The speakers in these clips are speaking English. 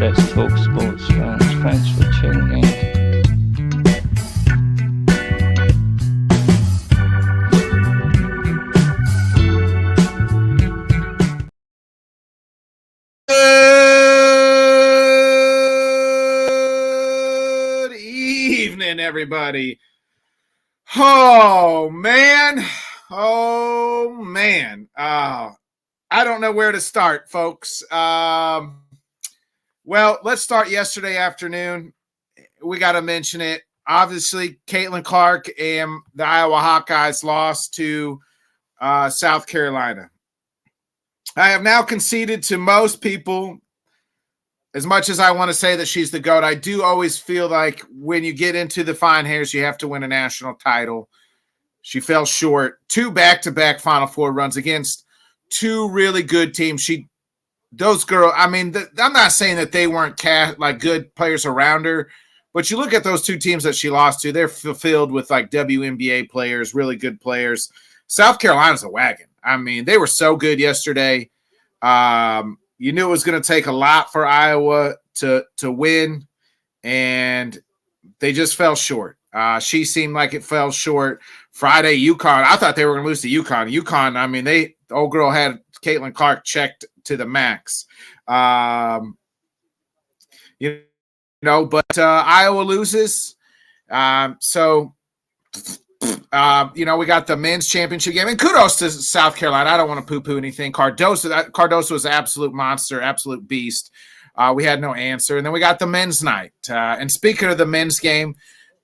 Let's talk sports, fans. Thanks for tuning in. Good evening, everybody. Oh man. I don't know where to start, folks. Well, let's start yesterday afternoon. We got to mention it. Obviously, Caitlin Clark and the Iowa Hawkeyes lost to South Carolina. I have now conceded to most people, as much as I want to say that she's the GOAT, I do always feel like when you get into the fine hairs, you have to win a national title. She fell short. 2 back-to-back Final Four runs against 2 really good teams. Those girls, I mean, I'm not saying that they weren't like good players around her, but you look at those 2 teams that she lost to, they're filled with like WNBA players, really good players. South Carolina's a wagon. I mean, they were so good yesterday. You knew it was going to take a lot for Iowa to win, and they just fell short. She seemed like it fell short. Friday, UConn, I thought they were going to lose to UConn. UConn, I mean, the old girl had Caitlin Clark checked to the max. But Iowa loses. We got the men's championship game, and kudos to South Carolina. I don't want to poo-poo anything. Cardoso was an absolute monster, absolute beast. We had no answer. And then we got the men's night. And speaking of the men's game,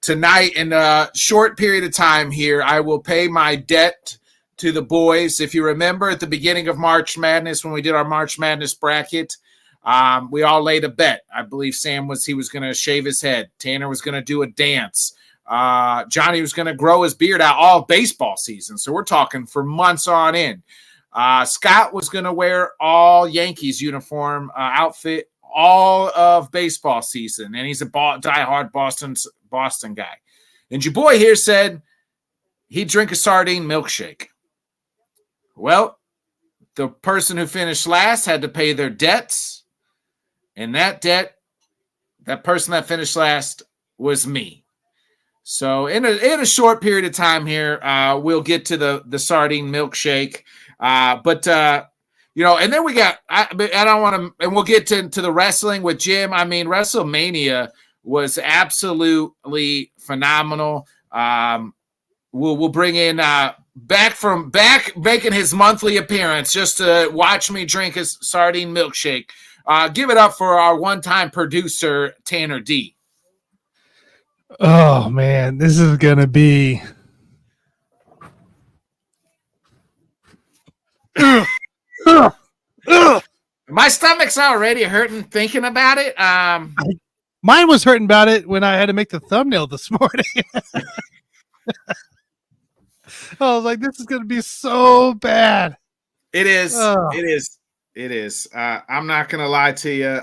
tonight, in a short period of time here, I will pay my debt to the boys. If you remember at the beginning of March Madness, when we did our March Madness bracket, we all laid a bet. I believe Sam was going to shave his head. Tanner was going to do a dance. Johnny was going to grow his beard out all baseball season. So we're talking for months on end. Scott was going to wear all Yankees uniform outfit all of baseball season. And he's a diehard Boston guy. And your boy here said he'd drink a sardine milkshake. Well, the person who finished last had to pay their debts. And that person that finished last was me. So in a short period of time here, we'll get to the sardine milkshake. And then we got, I don't want to, and we'll get to the wrestling with Jim. I mean, Wrestlemania was absolutely phenomenal. We'll bring in back making his monthly appearance just to watch me drink his sardine milkshake. Give it up for our one-time producer, Tanner D. Oh man, this is gonna be. My stomach's already hurting thinking about it. Mine was hurting about it when I had to make the thumbnail this morning. I was like, "This is gonna be so bad." It is. It is. I'm not gonna lie to you.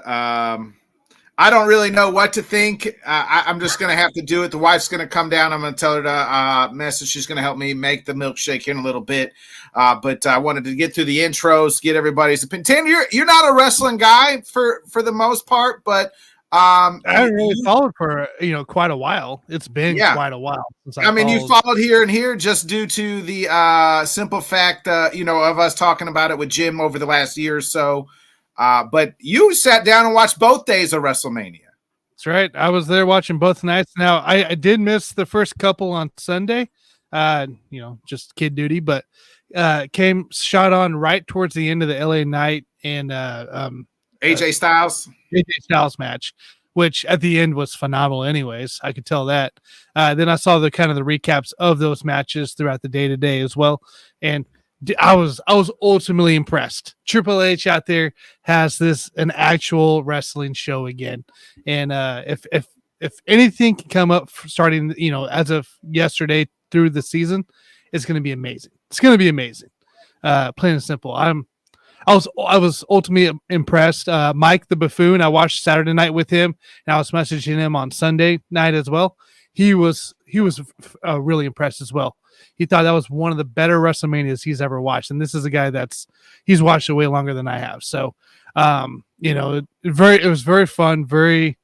I don't really know what to think. I'm just going to have to do it. The wife's going to come down. I'm going to tell her to message. She's going to help me make the milkshake in a little bit. But I wanted to get through the intros, get everybody's opinion. Tim, you're not a wrestling guy for the most part, but I haven't really followed for quite a while. It's been quite a while since you followed here and here just due to the simple fact of us talking about it with Jim over the last year or so. But you sat down and watched both days of WrestleMania. That's right. I was there watching both nights. Now, I did miss the first couple on Sunday, just kid duty, but came shot on right towards the end of the LA night and AJ Styles match, which at the end was phenomenal anyways. I could tell that. Then I saw the recaps of those matches throughout the day as well. And I was ultimately impressed. Triple H out there has an actual wrestling show again, and if anything can come up starting as of yesterday through the season, it's going to be amazing. It's going to be amazing. Plain and simple. I was ultimately impressed. Mike the Buffoon, I watched Saturday night with him, and I was messaging him on Sunday night as well. He was really impressed as well. He thought that was one of the better WrestleManias he's ever watched. And this is a guy he's watched it way longer than I have. So, it was very fun, very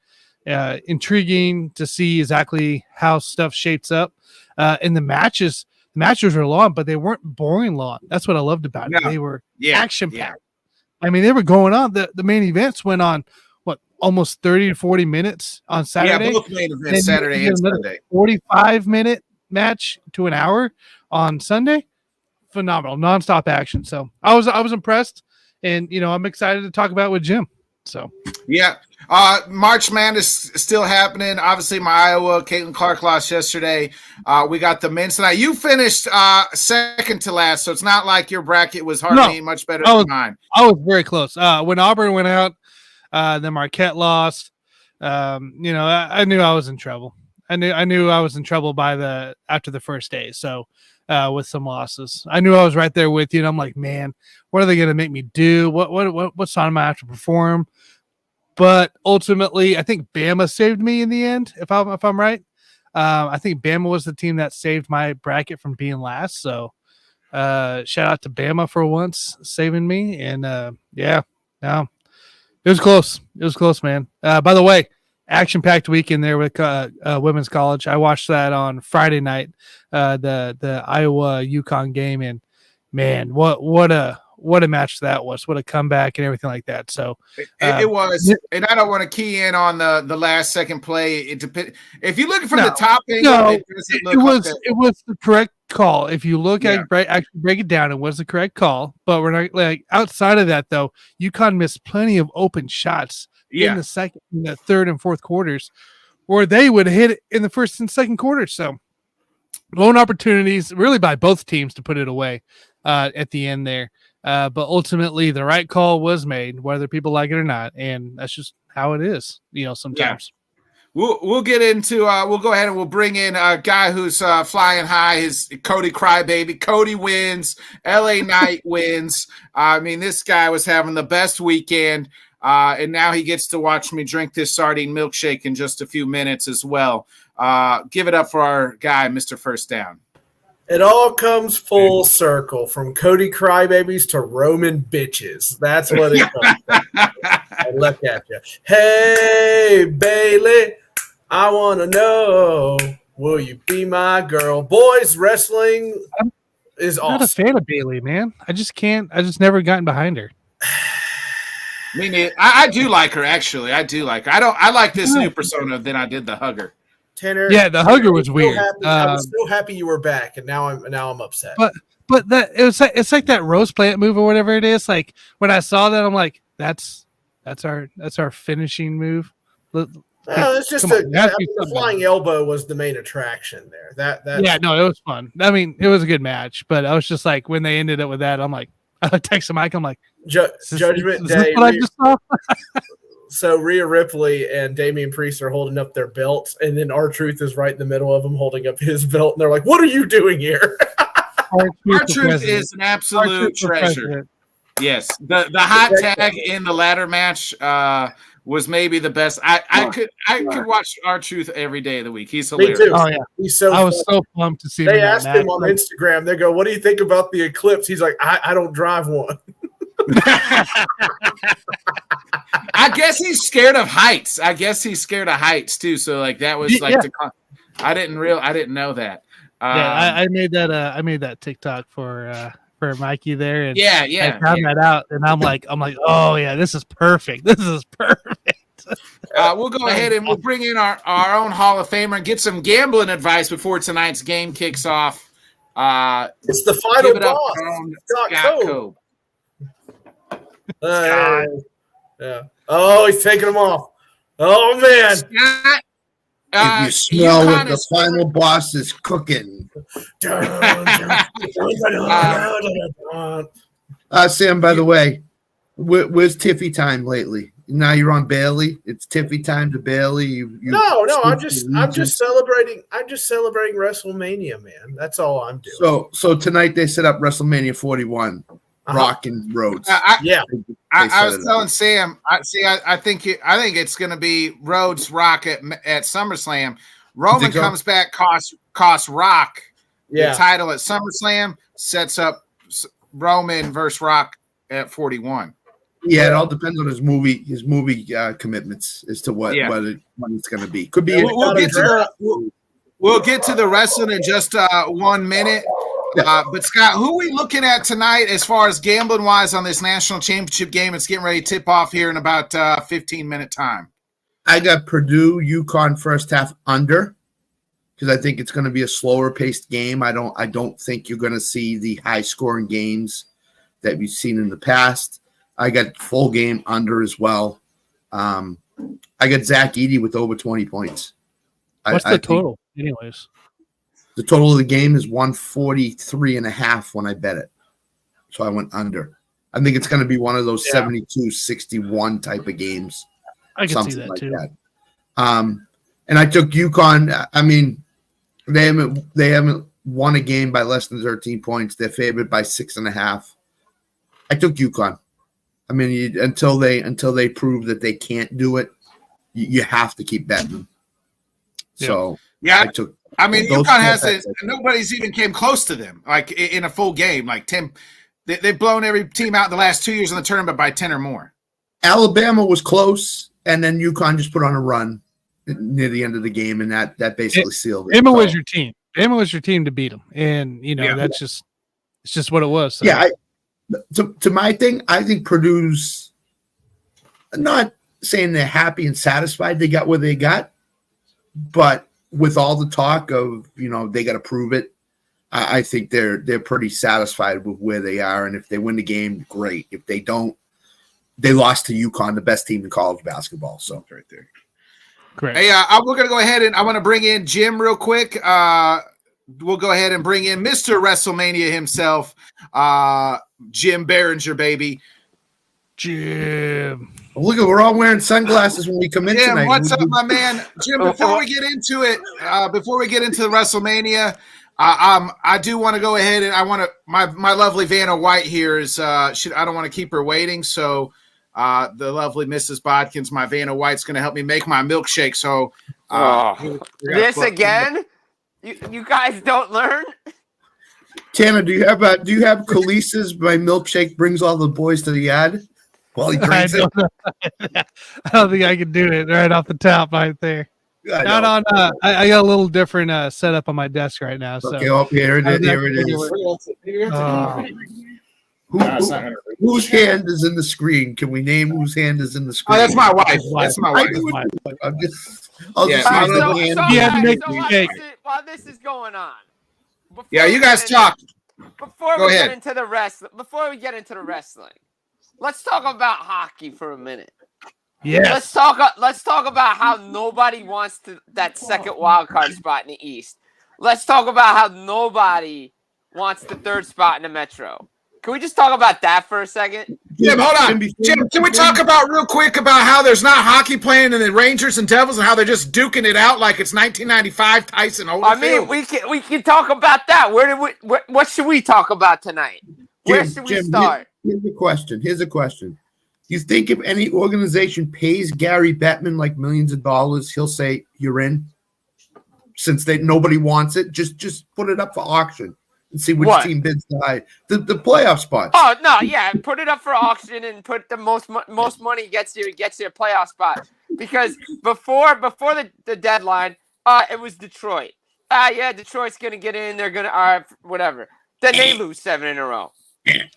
intriguing to see exactly how stuff shapes up. And the matches were long, but they weren't boring long. That's what I loved about it. They were action packed. I mean, they were going on. The main events went on almost 30 to 40 minutes on Saturday. Yeah, both main events Saturday and Sunday. 45-minute match to an hour on Sunday. Phenomenal, nonstop action. So I was impressed, and I'm excited to talk about it with Jim. So yeah, March Madness is still happening. Obviously, my Iowa Caitlin Clark lost yesterday. We got the men's tonight. You finished second to last, so it's not like your bracket was hardly much better than mine. I was very close. When Auburn went out, then Marquette lost. I knew I was in trouble. I knew I was in trouble after the first day. So with some losses, I knew I was right there with you. And I'm like, man, what are they going to make me do? What song am I have to perform? But ultimately, I think Bama saved me in the end. If I'm right, I think Bama was the team that saved my bracket from being last. So shout out to Bama for once saving me. And it was close. It was close, man. By the way, action-packed weekend there with women's college. I watched that on Friday night, the Iowa UConn game, and man, what a match that was! What a comeback and everything like that. So it was, and I don't want to key in on the last second play. It depends. If you look from the top angle, it was the correct call. If you look at actually break it down, it was the correct call. But we're not like outside of that though. UConn missed plenty of open shots in the third and fourth quarters, where they would hit it in the first and second quarters. So lone opportunities really by both teams to put it away at the end there. But ultimately the right call was made, whether people like it or not. And that's just how it is, sometimes. Yeah. We'll get into we'll go ahead and we'll bring in a guy who's flying high, his Cody Crybaby. Cody wins, LA Knight wins. I mean, this guy was having the best weekend. And now he gets to watch me drink this sardine milkshake in just a few minutes as well. Give it up for our guy, Mr. First Down. It all comes full circle, from Cody Crybabies to Roman bitches. That's what it comes from. I look at you. Hey, Bailey, I want to know, will you be my girl? Boys, wrestling is awesome. I'm not a fan of Bailey, man. I just never gotten behind her. I do like her, actually. I do like her. I like this new persona than I did the hugger. Tanner, the hugger was weird. I was so happy you were back, and now I'm upset. But that it's like that rose plant move or whatever it is. Like when I saw that, I'm like, that's our finishing move. It's just the flying elbow was the main attraction there. It was fun. I mean, it was a good match, but I was just like, when they ended up with that, I'm like, I texted Mike. I'm like, Judgment Day. What I just saw? So Rhea Ripley and Damian Priest are holding up their belts, and then R-Truth is right in the middle of them holding up his belt, and they're like, "What are you doing here?" R-Truth is an absolute treasure. Yes, the hot tag in the ladder match was maybe the best. I could watch R-Truth every day of the week. He's hilarious. Me too. Oh yeah, he's so. I was so pumped to see. They asked him on Instagram. They go, "What do you think about the Eclipse?" He's like, "I don't drive one." I guess he's scared of heights. Too. So like that was like I didn't know that. I made that TikTok for Mikey there, and I found that out, and I'm like, oh yeah, this is perfect. We'll go ahead and we'll bring in our own Hall of Famer and get some gambling advice before tonight's game kicks off. It's the final boss, Scott Cobe. Yeah. Oh, he's taking them off. Oh man! Scott, if you smell what the final boss is cooking. Sam, by the way, where's Tiffy time lately? Now you're on Bailey. It's Tiffy time to Bailey. No. I'm just celebrating. I'm just celebrating WrestleMania, man. That's all I'm doing. So tonight they set up WrestleMania 41. Rock and Rhodes. I was telling Sam. I think it's going to be Rhodes Rock at SummerSlam. Roman comes back, costs Rock the title at SummerSlam. Sets up Roman versus Rock at 41. Yeah, it all depends on his movie commitments as to when it's going to be. Could be. We'll get to the wrestling in just 1 minute. But Scott, who are we looking at tonight as far as gambling wise on this national championship game? It's getting ready to tip off here in about 15-minute time. I got Purdue, UConn first half under, because I think it's going to be a slower paced game. I don't think you're going to see the high scoring games that we've seen in the past. I got full game under as well. I got Zach Edey with over 20 points. What's the total, anyways? The total of the game is 143.5 when I bet it. So I went under. I think it's going to be one of those 72-61 type of games. I can see that too. That. And I took UConn. I mean, they haven't won a game by less than 13 points. They're favored by 6.5. I took UConn. I mean, until they prove that they can't do it, you have to keep betting them. So I mean, UConn hasn't. Nobody's even came close to them. Like in a full game, like 10. They've blown every team out in the last 2 years in the tournament by 10 or more. Alabama was close, and then UConn just put on a run near the end of the game, and that basically sealed it. Bama was your team. Bama was your team to beat them, and it's just what it was. So. Yeah, to my thing, I think Purdue's not saying they're happy and satisfied they got what they got, but with all the talk of they got to prove it, I think they're pretty satisfied with where they are, and if they win the game, great. If they don't, they lost to UConn, the best team in college basketball. So right there. Correct. Hey, we're gonna go ahead and I want to bring in Jim real quick. We'll go ahead and bring in Mr. WrestleMania himself, Jim Biringer, baby. Jim. Look, we're all wearing sunglasses when we come in Jim, tonight. what's up, my man? Jim, before we get into it, before we get into the WrestleMania, I do want to go ahead and I want to my lovely Vanna White here is I don't want to keep her waiting, so the lovely Mrs. Bodkins, my Vanna White's going to help me make my milkshake. So this again? You guys don't learn? Tanner, do you have Khaleesi's My Milkshake Brings All the Boys to the Yard while he drinks it? I don't think I can do it right off the top right there. I got a little different setup on my desk right now. So. Okay, here it is. Whose hand is in the screen? Can we name whose hand is in the screen? Oh, that's my wife. That's my wife. While this is going on. You guys talk. Before we get into the wrestling, let's talk about hockey for a minute. Yeah. Let's talk about how nobody wants that second wild card spot in the East. Let's talk about how nobody wants the third spot in the Metro. Can we just talk about that for a second? Jim, hold on. Jim, can we talk about real quick about how there's not hockey playing in the Rangers and Devils and how they're just duking it out like it's 1995 Tyson Holyfield? I mean, we can talk about that. What should we talk about tonight? Where should we start? Here's a question. You think if any organization pays Gary Bettman like millions of dollars, he'll say you're in? Since nobody wants it, just put it up for auction. And see which team bids the high. The playoff spot. Oh no, yeah, put it up for auction and put the most money gets you a playoff spot. Because before the deadline, it was Detroit. Detroit's gonna get in. They're gonna whatever. Then they lose 7 in a row.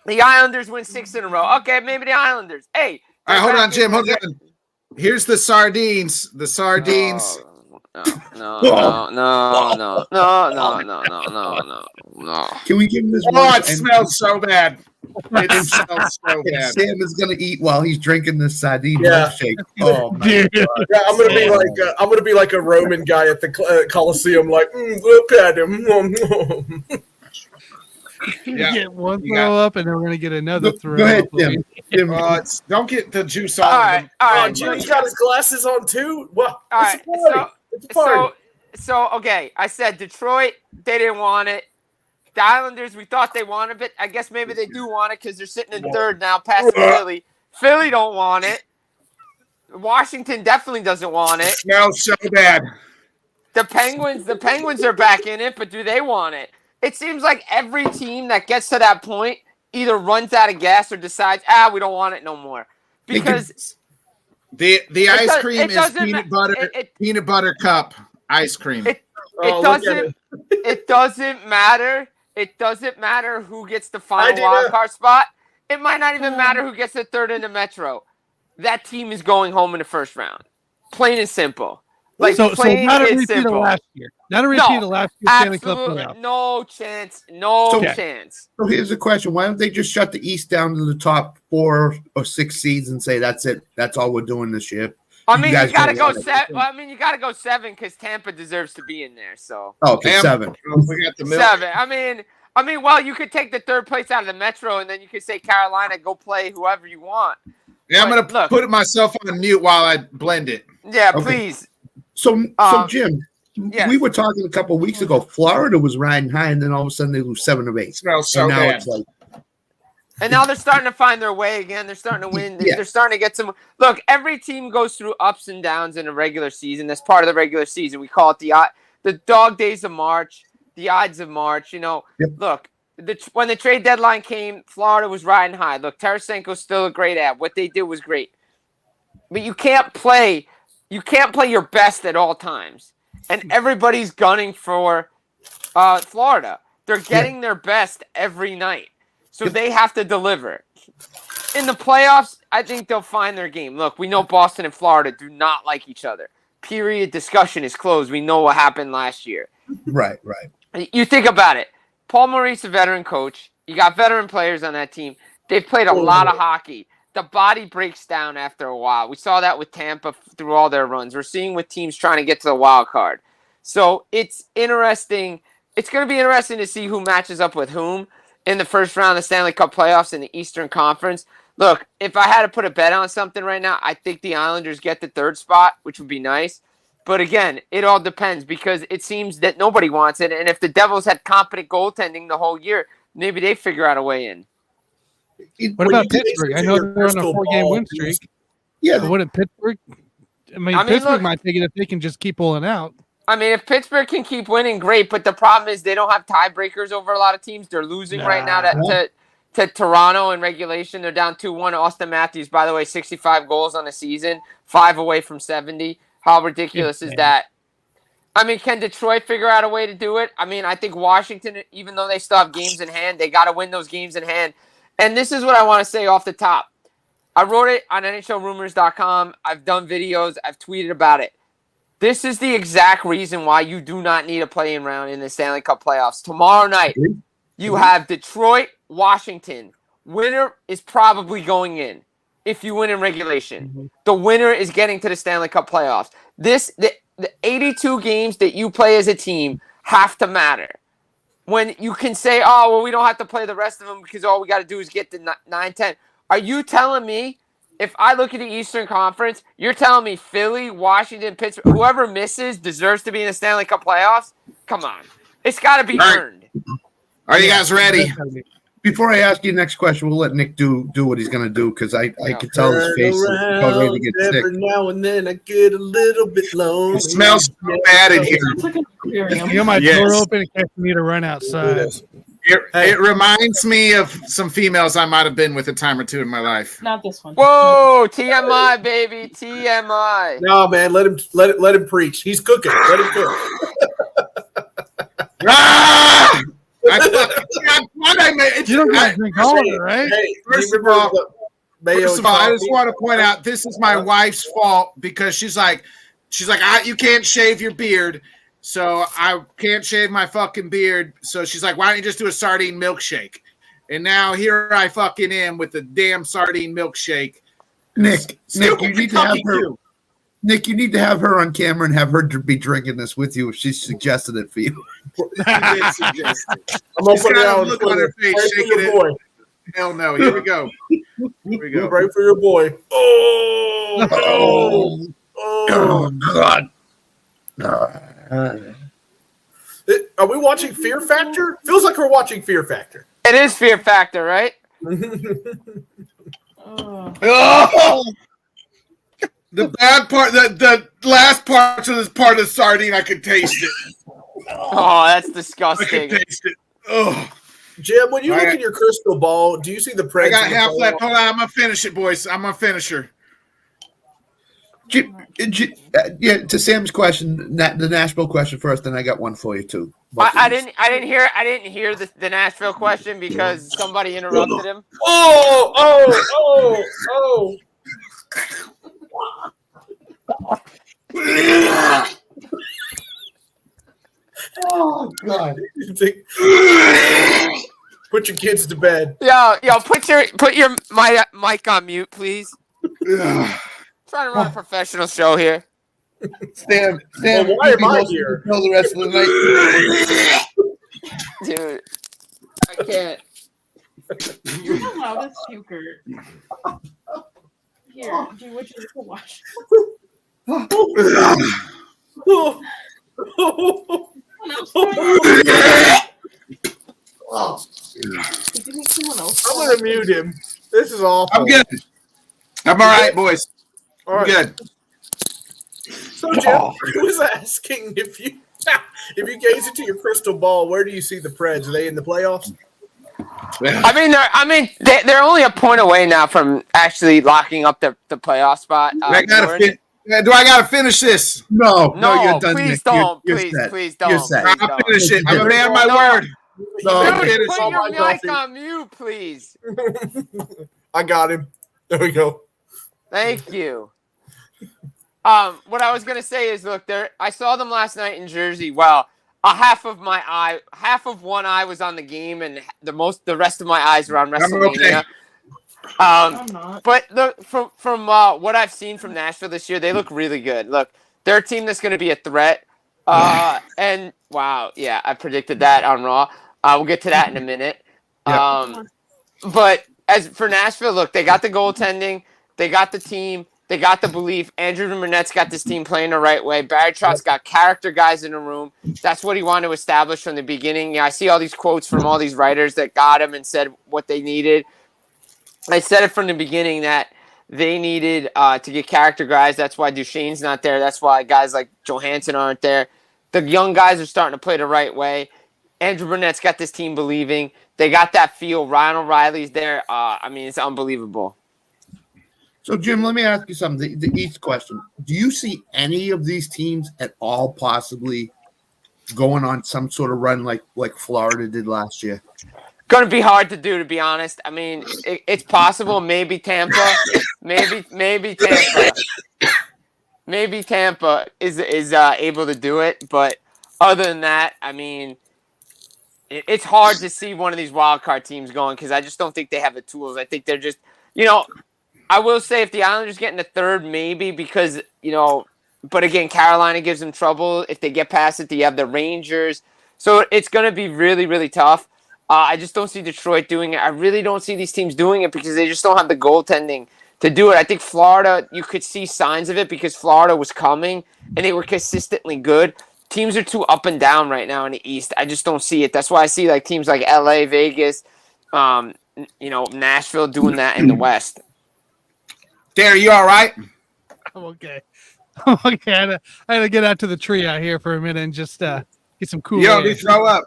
The Islanders win 6 in a row. Okay, maybe the Islanders. Hey, all right, hold on, Jim. Hold on. Here's the sardines. The sardines. No. Can we give him this? Oh, it smells so bad. It smells so bad. Sam is gonna eat while he's drinking this sardine milkshake. Oh my God. Yeah, I'm gonna be like a Roman guy at the Coliseum. Like, look at him. Get one throw up, and then we're gonna get another throw. Go ahead, up. Tim. Don't get the juice on. All right. Jim's got his glasses on too. What? All right. So okay. I said Detroit. They didn't want it. The Islanders, we thought they wanted it. I guess maybe they do want it because they're sitting in third now, past Philly. Philly don't want it. Washington definitely doesn't want it. Smells so bad. The Penguins are back in it, but do they want it? It seems like every team that gets to that point either runs out of gas or decides, we don't want it no more. Because the ice does- cream it is doesn't peanut ma- butter it- peanut butter cup ice cream. It look at doesn't. It doesn't matter. It doesn't matter who gets the final Dina. wild card spot. It might not even matter who gets the third in the Metro. That team is going home in the first round. Plain and simple. Like so plain not a and repeat of simple. last year. Not a repeat of last year's Stanley Cup Absolutely playoff. no chance. No So- chance. So here's the question: why don't they just shut the East down to the top 4 or 6 seeds and say that's it? That's all we're doing this year. I mean, you guys gotta don't go want it. 7. I mean, you gotta go 7 because Tampa deserves to be in there. So Oh, okay, Damn. 7. We got the milk. 7. I mean, well, you could take the third place out of the Metro, and then you could say Carolina, go play whoever you want. Yeah, I'm But gonna look. put myself on mute while I blend it. Yeah, Okay. please. So Jim, yes. we were talking a couple of weeks ago. Florida was riding high, and then all of a sudden they lose 7 of 8. Smells so and now bad. it's like, And now they're starting to find their way again. They're starting to win. Yeah. They're starting to get some. Look, every team goes through ups and downs in a regular season. That's part of the regular season. We call it the dog days of March, the Ides of March. You know, Yep. look, when the trade deadline came, Florida was riding high. Look, Tarasenko's still a great ad. What they did was great. But you can't play your best at all times. And everybody's gunning for Florida. They're getting their best every night. So they have to deliver. In the playoffs, I think they'll find their game. Look, we know Boston and Florida do not like each other. Period. Discussion is closed. We know what happened last year. right. You think about it. Paul Maurice, a veteran coach. You got veteran players on that team. They've played a lot of hockey. The body breaks down after a while. We saw that with Tampa through all their runs. We're seeing with teams trying to get to the wild card. So it's interesting. It's going to be interesting to see who matches up with whom in the first round of the Stanley Cup playoffs in the Eastern Conference. Look, if I had to put a bet on something right now, I think the Islanders get the third spot, which would be nice. But again, it all depends because it seems that nobody wants it. And if the Devils had competent goaltending the whole year, maybe they figure out a way in. What about Pittsburgh? I know they're on a 4-game win streak. Yeah, But wouldn't Pittsburgh? mean, Pittsburgh look- might take it if they can just keep pulling out. I mean, if Pittsburgh can keep winning, great. But the problem is they don't have tiebreakers over a lot of teams. They're losing right now to Toronto in regulation. They're down 2-1. Austin Matthews, by the way, 65 goals on the season, 5 away from 70. How ridiculous is that? I mean, can Detroit figure out a way to do it? I mean, I think Washington, even though they still have games in hand, they got to win those games in hand. And this is what I want to say off the top. I wrote it on NHLRumors.com. I've done videos. I've tweeted about it. This is the exact reason why you do not need a play-in round in the Stanley Cup playoffs. Tomorrow night, you have Detroit, Washington. Winner is probably going in if you win in regulation. The winner is getting to the Stanley Cup playoffs. The 82 games that you play as a team have to matter. When you can say, oh, well, we don't have to play the rest of them because all we got to do is get to 9-10. Are you telling me, if I look at the Eastern Conference, you're telling me Philly, Washington, Pittsburgh, whoever misses deserves to be in the Stanley Cup playoffs? Come on. It's got to be earned. Are you guys ready? Before I ask you the next question, we'll let Nick do what he's going to do because I could tell his face is about ready to get sick. Every now and then I get a little bit lonely. It smells so bad in here. You got my door open and catch me to run outside. It reminds me of some females I might have been with a time or two in my life. Not this one. Whoa, TMI, baby, TMI. No, man, let him preach. He's cooking. Let him cook. Ah! I made, You don't got to drink all of it, right? Hey, First you of all, remember the mayo First of all, I just coffee? want to point out this is my wife's fault because she's like, you can't shave your beard, so I can't shave my fucking beard. So she's like, why don't you just do a sardine milkshake? And now here I fucking am with the damn sardine milkshake. Nick, you need to have her. Nick, you need to have her on camera and have her be drinking this with you if she suggested it for you. I'm She's gonna put it got a out look for on her face, right for shaking your it. boy. Hell no. Here we go. Here we go. Right for your boy. Oh, Oh God! Are we watching Fear Factor? Feels like we're watching Fear Factor. It is Fear Factor, right? Oh! The bad part, the last part of this part of the sardine, I could taste it. Oh, that's I could disgusting. taste it. Oh, Jim, when you All look right. at your crystal ball, do you see the I Preds? got in the half playoffs? left. Hold on, I'm gonna finish it, boys. I'm gonna finish her. Yeah, to Sam's question, the Nashville question first, then I got one for you too. I didn't hear the Nashville question because somebody interrupted him. Oh! Oh God! Put your kids to bed. Yo, put your mic on mute, please. Trying to run a professional show here. Sam, Well, why am I here? Until the rest of the night. Dude, I can't. You're the loudest puker. Here, do what you can watch. Did you make someone else? I'm gonna mute him. This is awful. I'm good. I'm all right, boys. All I'm right. good. So Jim, I was asking if you gaze into your crystal ball, where do you see the Preds? Are they in the playoffs? They're only a point away now from actually locking up the playoff spot. Do I gotta finish this? No, you're done. Please Nick. don't. You're Please set. don't. You're set. Please I'll don't. finish it. I'm a man of my No. word. No, No, Put it is. your mic coffee. on mute, please. I got him. There we go. Thank you. What I was gonna say is, look, I saw them last night in Jersey. Well, half of one eye was on the game, and the rest of my eyes were on WrestleMania. I'm not. But look, from what I've seen from Nashville this year, they look really good. Look, they're a team that's going to be a threat. And wow, yeah, I predicted that on Raw. We'll get to that in a minute. But as for Nashville, look, they got the goaltending, they got the team, they got the belief. Andrew Burnett's got this team playing the right way. Barry Trout's got character guys in the room. That's what he wanted to establish from the beginning. Yeah, I see all these quotes from all these writers that got him and said what they needed. I said it from the beginning that they needed to get character guys. That's why Duchesne's not there. That's why guys like Johansson aren't there. The young guys are starting to play the right way. Andrew Burnett's got this team believing. They got that feel. Ryan O'Reilly's there. It's unbelievable. So, Jim, let me ask you something. The East question. Do you see any of these teams at all possibly going on some sort of run like Florida did last year? Going to be hard to do, to be honest. I mean, it's possible. Maybe Tampa. Maybe Tampa. Maybe Tampa is able to do it. But other than that, I mean, it's hard to see one of these wild card teams going because I just don't think they have the tools. I think they're just, I will say if the Islanders get in the third, maybe because, but again, Carolina gives them trouble. If they get past it, you have the Rangers. So it's going to be really, really tough. I just don't see Detroit doing it. I really don't see these teams doing it because they just don't have the goaltending to do it. I think Florida, you could see signs of it because Florida was coming and they were consistently good. Teams are too up and down right now in the East. I just don't see it. That's why I see like teams like LA, Vegas, Nashville doing that in the West. Darry, you all right? I'm okay. I'm okay. I had to get out to the tree out here for a minute and just get some cool You air. don't need to throw up.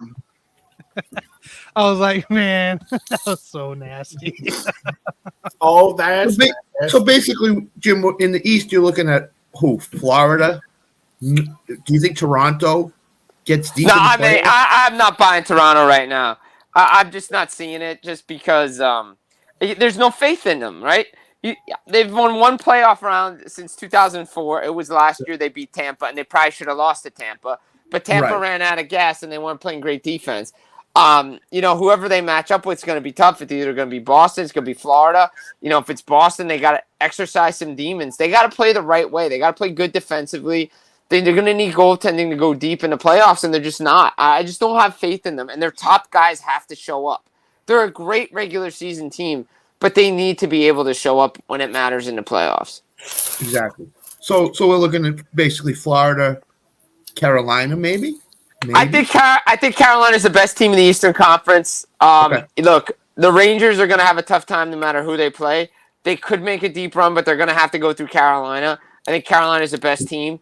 I was like, man, that was so nasty. Oh, that's So basically, Jim, in the East, you're looking at who? Florida? Do you think Toronto gets deep? No, I'm not buying Toronto right now. I'm just not seeing it just because there's no faith in them, right? They've won one playoff round since 2004. It was last year they beat Tampa, and they probably should have lost to Tampa. But Tampa ran out of gas, and they weren't playing great defense. Whoever they match up with is going to be tough. It's either going to be Boston, it's going to be Florida. If it's Boston, they got to exercise some demons. They got to play the right way. They got to play good defensively. They're going to need goaltending to go deep in the playoffs, and they're just not. I just don't have faith in them, and their top guys have to show up. They're a great regular season team, but they need to be able to show up when it matters in the playoffs. Exactly. So we're looking at basically Florida, Carolina, maybe? I think Carolina's the best team in the Eastern Conference. Look, the Rangers are going to have a tough time no matter who they play. They could make a deep run, but they're going to have to go through Carolina. I think Carolina's the best team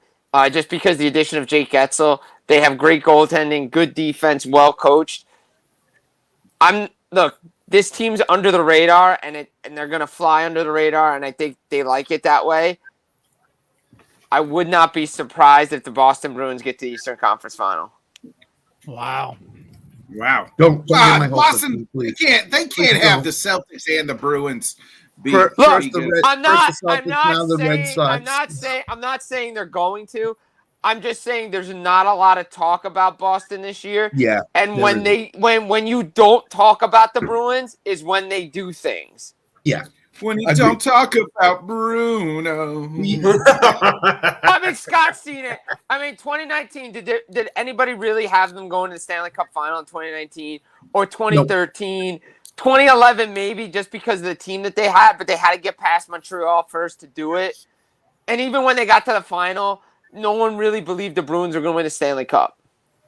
just because the addition of Jake Getzel. They have great goaltending, good defense, well coached. Look, this team's under the radar, and they're gonna fly under the radar, and I think they like it that way. I would not be surprised if the Boston Bruins get to the Eastern Conference Final. Wow. Don't get my hopes up, Boston, please. they can't have the Celtics and the Bruins be First pretty the good. Red- I'm not first the Celtics, now the Red Sox. I'm not saying they're going to. I'm just saying there's not a lot of talk about Boston this year. Yeah. And when you don't talk about the Bruins is when they do things. Yeah. When you Agreed. don't talk about Bruno. I mean, Scott's seen it. I mean, 2019, did anybody really have them going to the Stanley Cup final in 2019 or 2013? 2011, maybe, just because of the team that they had, but they had to get past Montreal first to do it. And even when they got to the final, no one really believed the Bruins were going to win the Stanley Cup.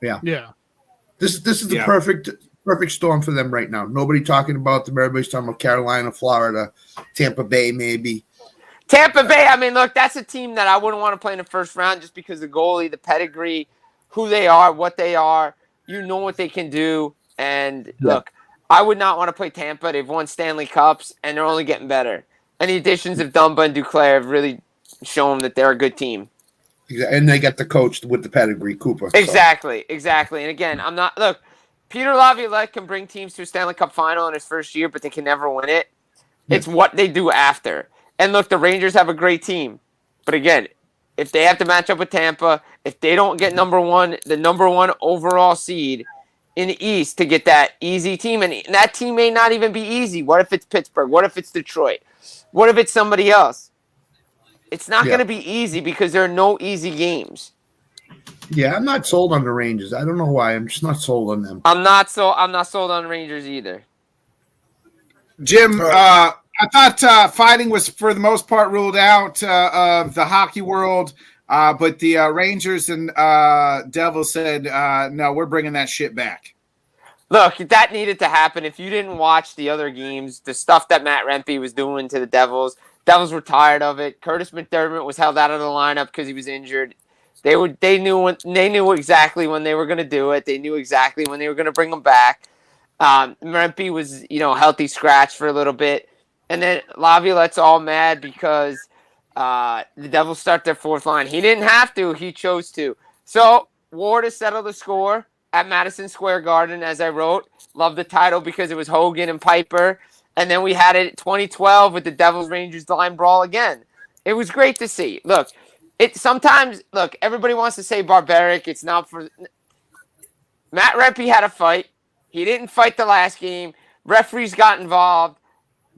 Yeah. This is the perfect storm for them right now. Nobody talking about them. Everybody's talking about Carolina, Florida, Tampa Bay, maybe. Tampa Bay, I mean, look, that's a team that I wouldn't want to play in the first round just because the goalie, the pedigree, who they are, what they are, you know what they can do. And look, I would not want to play Tampa. They've won Stanley Cups, and they're only getting better. And the additions of Dumba and Duclair have really shown that they're a good team. And they got the coach with the pedigree, Cooper. Exactly. And again, Peter Laviolette can bring teams to a Stanley Cup final in his first year, but they can never win it. It's what they do after. And look, the Rangers have a great team. But again, if they have to match up with Tampa, if they don't get the number one overall seed in the East to get that easy team, and that team may not even be easy. What if it's Pittsburgh? What if it's Detroit? What if it's somebody else? It's not going to be easy because there are no easy games. Yeah, I'm not sold on the Rangers. I don't know why. I'm just not sold on them. I'm not sold on the Rangers either. Jim, I thought fighting was for the most part ruled out of the hockey world, but the Rangers and Devils said, no, we're bringing that shit back. Look, that needed to happen. If you didn't watch the other games, the stuff that Matt Rempe was doing to the Devils were tired of it. Curtis McDermott was held out of the lineup because he was injured. They knew exactly when they were going to do it. They knew exactly when they were going to bring him back. Rempe was, healthy scratch for a little bit. And then Laviolette's all mad because the Devils start their fourth line. He didn't have to. He chose to. So Ward has settled the score at Madison Square Garden, as I wrote. Love the title because it was Hogan and Piper. And then we had it 2012 with the Devils-Rangers line brawl again. It was great to see. Look, everybody wants to say barbaric. It's not for – Matt Rempe had a fight. He didn't fight the last game. Referees got involved,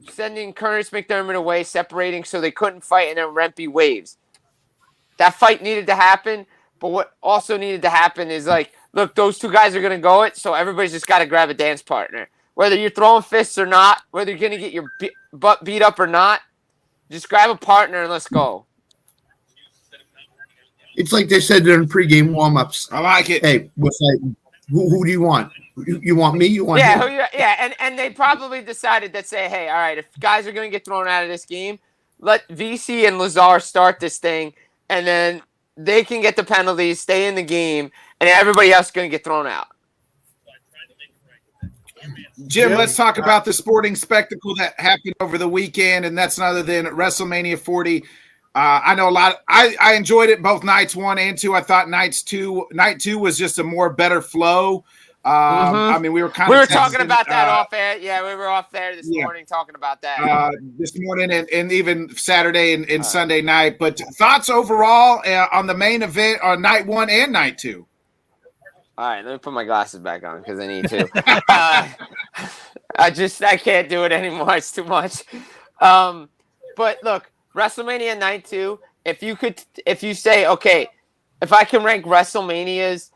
sending Curtis McDermott away, separating so they couldn't fight, and then Rempe waves. That fight needed to happen, but what also needed to happen is, look, those two guys are going to go it, so everybody's just got to grab a dance partner. Whether you're throwing fists or not, whether you're going to get your butt beat up or not, just grab a partner and let's go. It's like they said during pregame warm-ups. I like it. Hey, we're fighting. Who do you want? You want me? You want him? And they probably decided that hey, all right, if guys are going to get thrown out of this game, let VC and Lazar start this thing, and then they can get the penalties, stay in the game, and everybody else is going to get thrown out. Jim, let's talk about the sporting spectacle that happened over the weekend, and that's none other than WrestleMania 40. I know a lot. I enjoyed it both nights 1 and 2. I thought night two was just a more better flow. I mean, we were talking about that off air. Yeah, we were off there this morning talking about that. This morning and even Saturday and Sunday night. But thoughts overall on the main event on night 1 and night 2? All right, let me put my glasses back on because I need to. I can't do it anymore. It's too much. But look, WrestleMania night 2. If you say, okay, if I can rank WrestleManias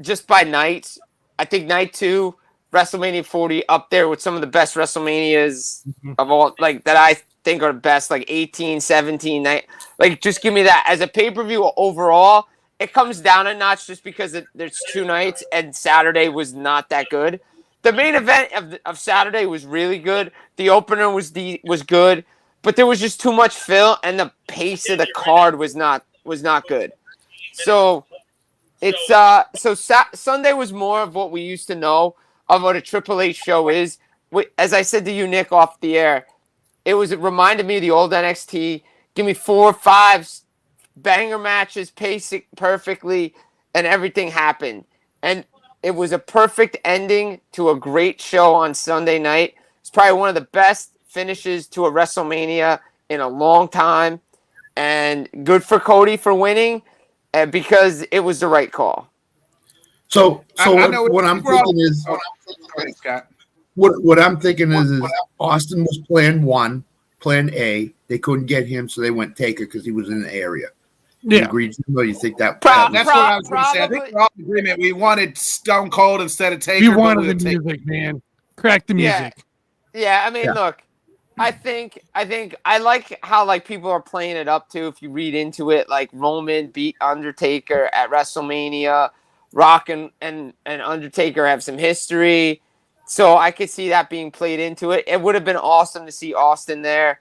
just by nights, I think night 2, WrestleMania 40 up there with some of the best WrestleManias of all, that I think are the best, 18, 17, just give me that as a pay-per-view overall. It comes down a notch just because there's 2 nights and Saturday was not that good. The main event of Saturday was really good. The opener was good, but there was just too much fill and the pace of the card was not good. So it's Sunday was more of what we used to know. of what a Triple H show is. As I said to you, Nick, off the air, it reminded me of the old NXT. Give me 4 or 5 banger matches, pace it perfectly, and everything happened. And it was a perfect ending to a great show on Sunday night. It's probably one of the best finishes to a WrestleMania in a long time. And good for Cody for winning, because it was the right call. So I know what I'm thinking is what I'm thinking is Austin was plan A. They couldn't get him, so they went Taker because he was in the area. Yeah. You agree? Or you think that? That's what I was going to say. I think we're all in agreement. We wanted Stone Cold instead of Taker. We wanted the music, man. Crack the music. Yeah, I mean, look, I think I like how like people are playing it up too. If you read into it, like Roman beat Undertaker at WrestleMania, Rock and Undertaker have some history, so I could see that being played into it. It would have been awesome to see Austin there.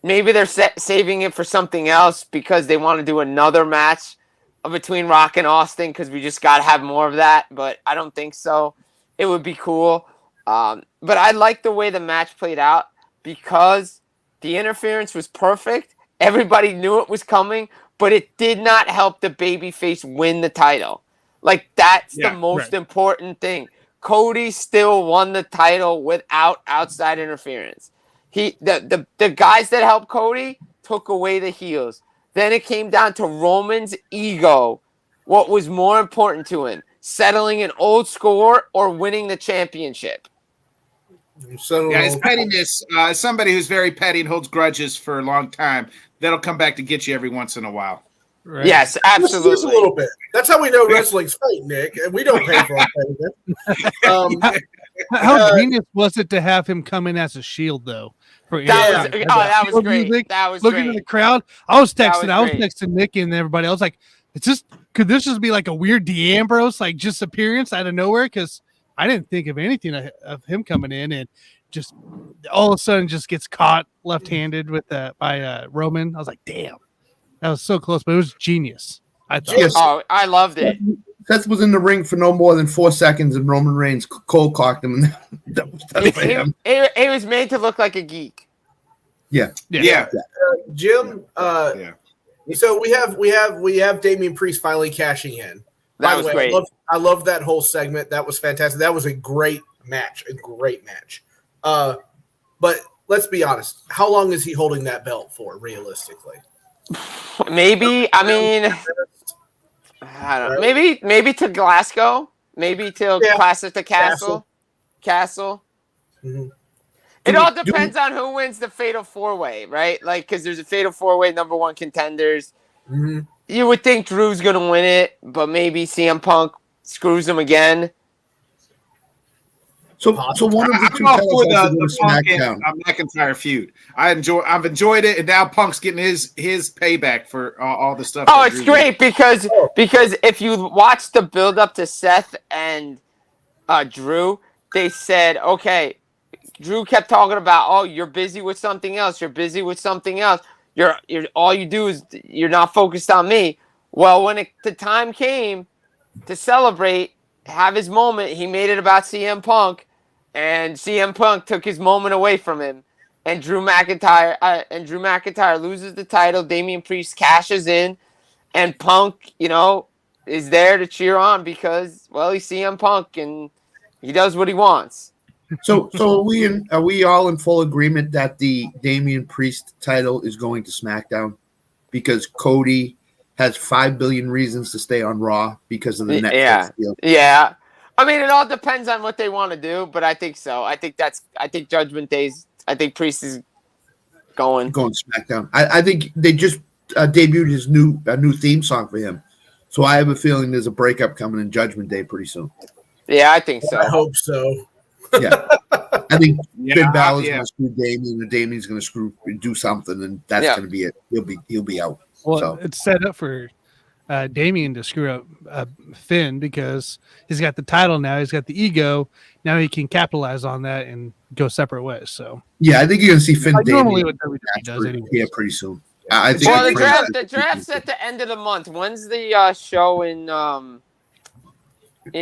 Maybe they're saving it for something else because they want to do another match between Rock and Austin because we just got to have more of that. But I don't think so. It would be cool. But I like the way the match played out because the interference was perfect. Everybody knew it was coming, but it did not help the babyface win the title. Like, that's the most important thing. Cody still won the title without outside interference. The guys that helped Cody took away the heels. Then it came down to Roman's ego. What was more important to him? Settling an old score or winning the championship? His pettiness, somebody who's very petty and holds grudges for a long time, that'll come back to get you every once in a while. Right. Yes, absolutely. Just a little bit. That's how we know wrestling's fake, Nick, and we don't pay for our pettiness. How genius was it to have him come in as a Shield, though? That was great. Music, That was looking great. at the crowd. I was That texting Nick and everybody. I was like, could this just be like a weird D'Ambrose, like just appearance out of nowhere? Because I didn't think of anything of him coming in and just all of a sudden just gets caught left-handed by Roman. I was like, damn, that was so close, but it was genius. I thought. Yes. Oh, I loved it. Seth was in the ring for no more than 4 seconds, and Roman Reigns cold cocked him. And that was for him. It was made to look like a geek. Yeah. Jim. So we have Damian Priest finally cashing in. That was great. I love that whole segment. That was fantastic. That was a great match. But let's be honest. How long is he holding that belt for, realistically? Maybe. I mean, I don't know. Maybe to Glasgow. Maybe to Clash at the Castle. Mm-hmm. It all depends on who wins the Fatal 4-Way, right? Like, because there's a Fatal 4-Way number 1 contenders. Mm-hmm. You would think Drew's going to win it, but maybe CM Punk screws him again. So one of the two for the Punk SmackDown. and McIntyre feud. I've enjoyed it, and now Punk's getting his payback for all the stuff. Oh, it's great because if you watch the build up to Seth and Drew, they said, okay, Drew kept talking about, oh, you're busy with something else. You're busy with something else. You're all you do is you're not focused on me. Well, when the time came to celebrate, have his moment, he made it about CM Punk. And CM Punk took his moment away from him, and Drew McIntyre loses the title. Damian Priest cashes in, and Punk, is there to cheer on because, well, he's CM Punk and he does what he wants. So are we all in full agreement that the Damian Priest title is going to SmackDown because Cody has 5 billion reasons to stay on Raw because of the Netflix deal? Yeah. I mean, it all depends on what they want to do, but I think so. I think Judgment Day's. I think Priest is going SmackDown. I think they just debuted his new theme song for him, so I have a feeling there's a breakup coming in Judgment Day pretty soon. Yeah, I think so. I hope so. Yeah, I think Finn Balor's going to screw Damian, and Damian's going to do something, and that's going to be it. He'll be out. Well, it's set up for Damian to screw up Finn because he's got the title now. He's got the ego. Now he can capitalize on that and go separate ways. So yeah, I think you're going to see Finn normally what WWE does anyway. Yeah, pretty soon. I think the draft's at the end of the month. When's the show in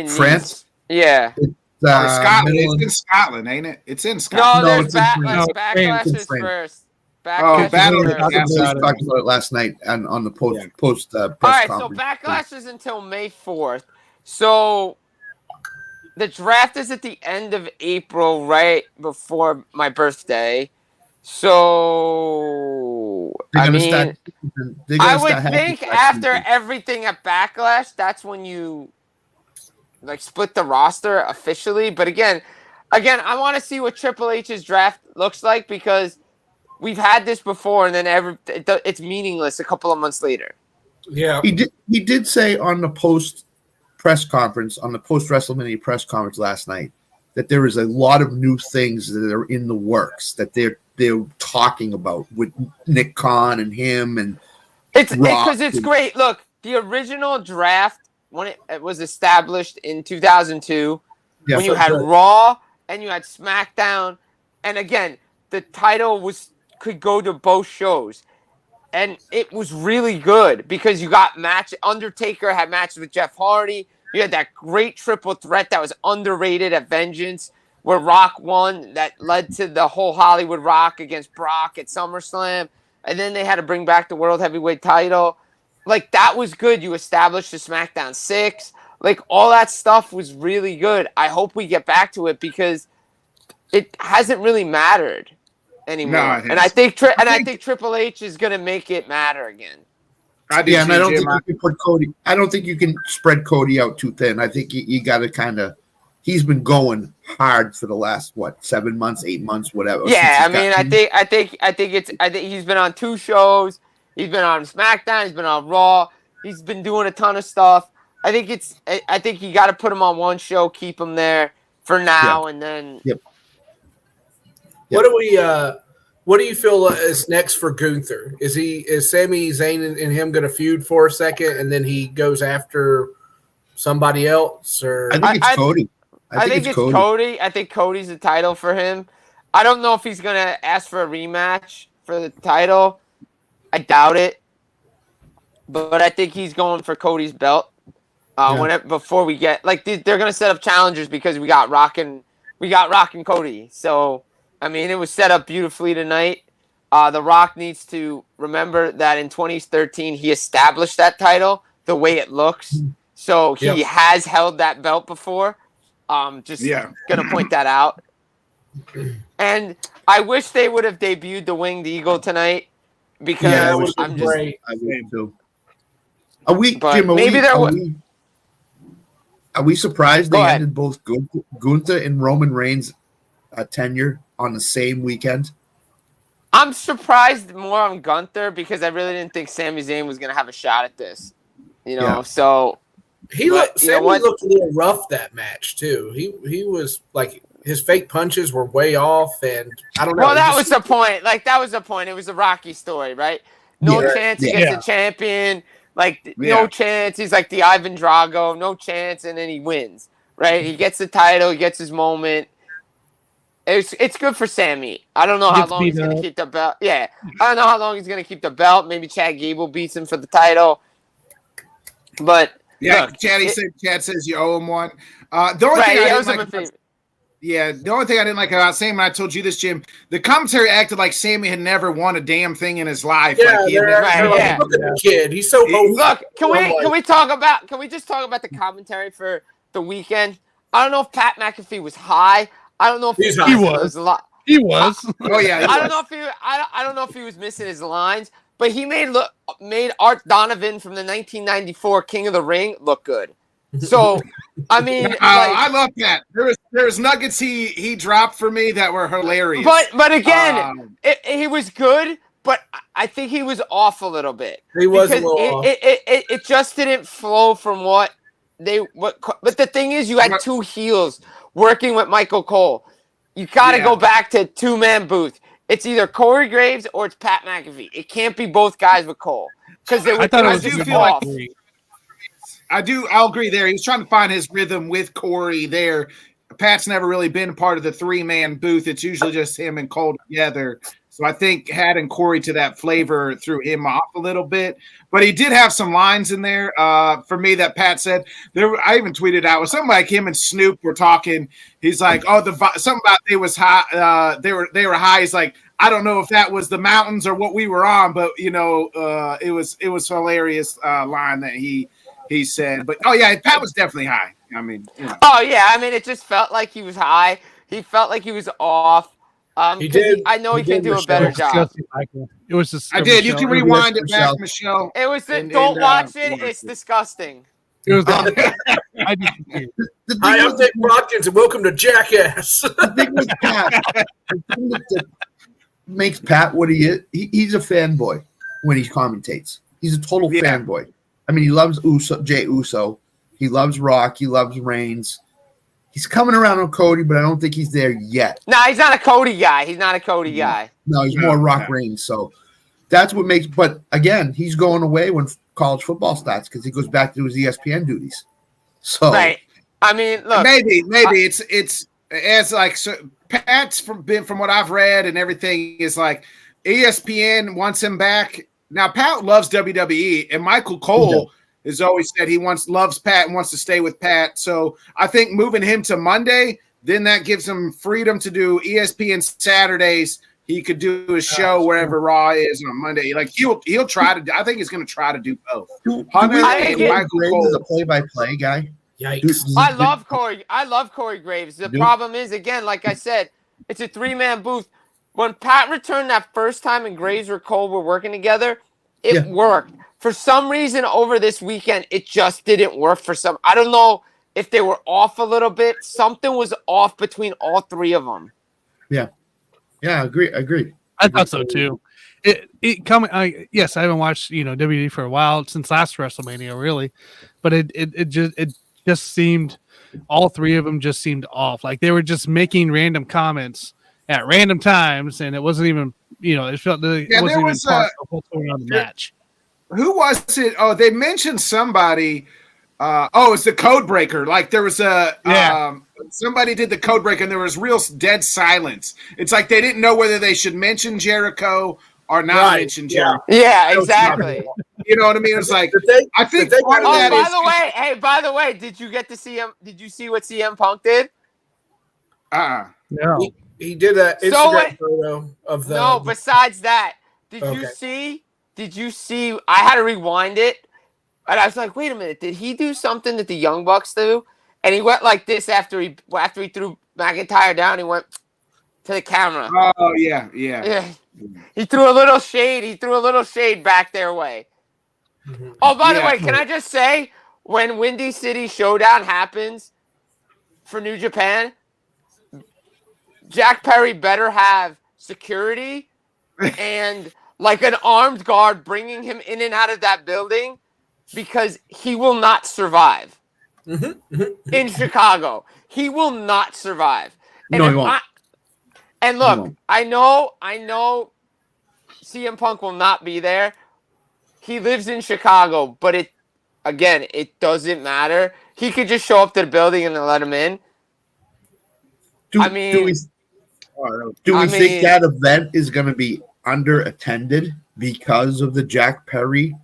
France? Yeah. Scotland. middle It's of- in Scotland, ain't it? It's in No, Scotland. there's it's in France. No, Backlash it's in is France. first. Oh, Backlash Battle is of first. the We Yes. talked about it last night on the post Yeah. press All right, so conference. Backlash is until May 4th. So the draft is at the end of April, right before my birthday. So They're I gonna mean, start. They're I gonna would start having think draft after season. everything at Backlash, that's when you like split the roster officially. But again, I want to see what Triple H's draft looks like because we've had this before, and then it's meaningless a couple of months later. Yeah. He did say on the post press conference, on the post WrestleMania press conference last night, that there is a lot of new things that are in the works that they're talking about with Nick Khan and him and It's Rock because it's and- great. Look, the original draft when it was established in 2002, Yeah. when you had Raw and you had SmackDown, and again, the title could go to both shows, and it was really good because you got Undertaker had matches with Jeff Hardy. You had that great triple threat that was underrated at Vengeance, where Rock won. That led to the whole Hollywood Rock against Brock at SummerSlam. And then they had to bring back the World Heavyweight title. Like, that was good. You established the SmackDown 6. Like, all that stuff was really good. I hope we get back to it because it hasn't really mattered anymore. No, it and I think hasn't. I think Triple H is going to make it matter again. I do Yeah, and I too, don't Jim. think you can put Cody. I don't think you can spread Cody out too thin. I think you got to kind of. He's been going hard for the last 7 months, 8 months, whatever. Yeah, I mean, I think he's been on 2 shows. He's been on SmackDown. He's been on Raw. He's been doing a ton of stuff. I think you got to put him on one show, keep him there for now, and then. Yep. What do you feel is next for Gunther? Is Sami Zayn and him going to feud for a second, and then he goes after somebody else? Or I think it's Cody. I think it's Cody. I think Cody's the title for him. I don't know if he's going to ask for a rematch for the title. I doubt it. But I think he's going for Cody's belt. Before we get they're going to set up challengers because we got Rock and Cody. So I mean, it was set up beautifully tonight. The Rock needs to remember that in 2013 he established that title the way it looks. So he has held that belt before. Gonna point that out. And I wish they would have debuted the Winged Eagle tonight because I'm just great. I would too. Are we, But Jim? maybe there was. Are we surprised Go they ahead. ended both Gunther and Roman Reigns' tenure on the same weekend? I'm surprised more on Gunther because I really didn't think Sami Zayn was gonna have a shot at this. So He But Sami looked a little rough that match too. He was like his fake punches were way off, and I don't know. Well, that was the point. That was the point. It was a Rocky story, right? No chance he gets a champion. No chance. He's like the Ivan Drago. No chance, and then he wins, right? He gets the title. He gets his moment. It's good for Sammy. I don't know how long he's going to keep the belt. Yeah, I don't know how long he's going to keep the belt. Maybe Chad Gable beats him for the title. But look, Chad says you owe him one. The only thing I didn't like about Sammy, and I told you this, Jim, the commentary acted like Sammy had never won a damn thing in his life. Look at the kid. He's so old. Look, can we just talk about the commentary for the weekend? I don't know if Pat McAfee was high. I don't know if he was. He was. Oh yeah. I don't know if he was missing his lines, but he made Art Donovan from the 1994 King of the Ring look good. So, I mean, I love that. There was nuggets he dropped for me that were hilarious. But again, he was good, but I think he was off a little bit. He was a little off. It just didn't flow from what. But the thing is, you had 2 heels working with Michael Cole. You got to go back to 2-man booth. It's either Corey Graves or it's Pat McAfee. It can't be both guys with Cole because I'll agree there. He was trying to find his rhythm with Corey there. Pat's never really been part of the 3-man booth. It's usually just him and Cole together. So I think adding Corey to that flavor threw him off a little bit. But he did have some lines in there for me that Pat said. I even tweeted out with something like him and Snoop were talking. He's like, "Oh, something about they was high. They were high." He's like, "I don't know if that was the mountains or what we were on, but it was hilarious line that he said." But oh yeah, Pat was definitely high. I mean, Oh yeah, I mean, it just felt like he was high. He felt like he was off. He did. I know he can do a Michelle. better job. Disgusting, Michael. It was just. I did. You can rewind it Michelle. back, Michelle. It was And- don't and, watch it. It's wonderful. disgusting. It was. I did too. The thing Hi, I'm was- Nick Watkins, and welcome to Jackass. the thing with Pat, the thing that makes Pat what he is, he's a fanboy when he commentates. He's a total Yeah. fanboy. I mean, he loves Jay Uso. He loves Rock. He loves Reigns. He's coming around on Cody, but I don't think he's there yet. No, he's not a Cody guy. He's not a Cody guy. No, he's No, more Rock no. Reigns. So that's what makes. But again, he's going away when college football starts because he goes back to his ESPN duties. So Right. I mean, look. Maybe it's as like so Pat's from what I've read and everything is like ESPN wants him back. Now Pat loves WWE and Michael Cole has always said he loves Pat and wants to stay with Pat. So I think moving him to Monday, then that gives him freedom to do ESPN Saturdays. He could do his show wherever Raw is on Monday. Like he'll try to. I think he's going to try to do both. Hunter and Michael Graves Cole. is a play-by-play guy. Yikes. I love Corey Graves. The problem is, again, like I said, it's a 3-man booth. When Pat returned that first time and Graves or Cole were working together, it worked. For some reason over this weekend, it just didn't work for some. I don't know if they were off a little bit. Something was off between all three of them. Yeah, I agree. I thought so too. Yes, I haven't watched WWE for a while since last WrestleMania, really, but it just seemed all three of them just seemed off. Like they were just making random comments at random times, and it wasn't even it felt it Yeah, wasn't there even was, part of what's going on in the match. Who was it? Oh, they mentioned somebody. It's the code breaker. Like there was somebody did the code breaker and there was real dead silence. It's like they didn't know whether they should mention Jericho or not mention Jericho. Yeah, exactly. You know what I mean? It's like I think they part of Oh, that is by the way, did you get to see him? Did you see what CM Punk did? No, He did an So Instagram what- photo of the. No, besides that, did Okay. you see I had to rewind it and I was like, wait a minute, did he do something that the Young Bucks do? And he went like this after he threw McIntyre down, he went to the camera. Oh yeah. Yeah. He threw a little shade back their way. Mhm. Oh, by the Yeah. way, can I just say when Windy City Showdown happens for New Japan, Jack Perry better have security and like an armed guard bringing him in and out of that building because he will not survive in Chicago. He will not survive. And No, he if won't. and He look, won't. I know CM Punk will not be there. He lives in Chicago, but it doesn't matter. He could just show up to the building and let him in. Do I mean- we I think mean- that event is going to be under attended because of the Jack Perry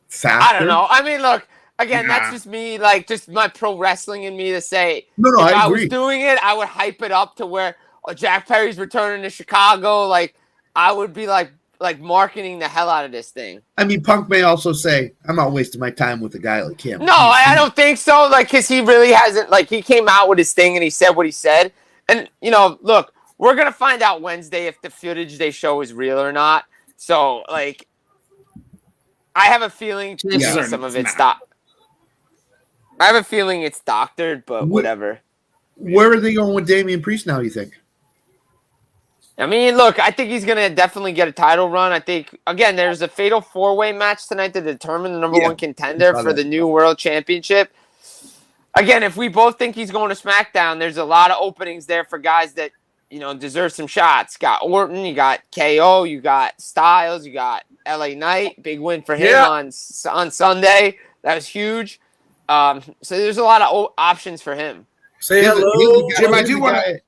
factor? I don't know. I mean, look, again, Nah. that's just me, like just my pro wrestling in me to say. No, if I I agree. was doing it, I would hype it up to where Jack Perry's returning to Chicago. Like I would be like marketing the hell out of this thing. I mean, Punk may also say, "I'm not wasting my time with a guy like him." No, I don't think so. Like, cause he really hasn't. Like, he came out with his thing and he said what he said. And look, we're gonna find out Wednesday if the footage they show is real or not. So, like, I have a feeling Yeah. some of It's it's I have a feeling it's doctored, but whatever. Where are they going with Damian Priest now? You think? I mean, look, I think he's going to definitely get a title run. I think, again, there's a fatal 4-way match tonight to determine the number one contender for the new world championship. Again, if we both think he's going to SmackDown, there's a lot of openings there for guys that, deserve some shots. Got Orton, you got KO, you got Styles, you got LA Knight. Big win for him on Sunday. That was huge. So there's a lot of options for him. Say hello. Jim, I do want to.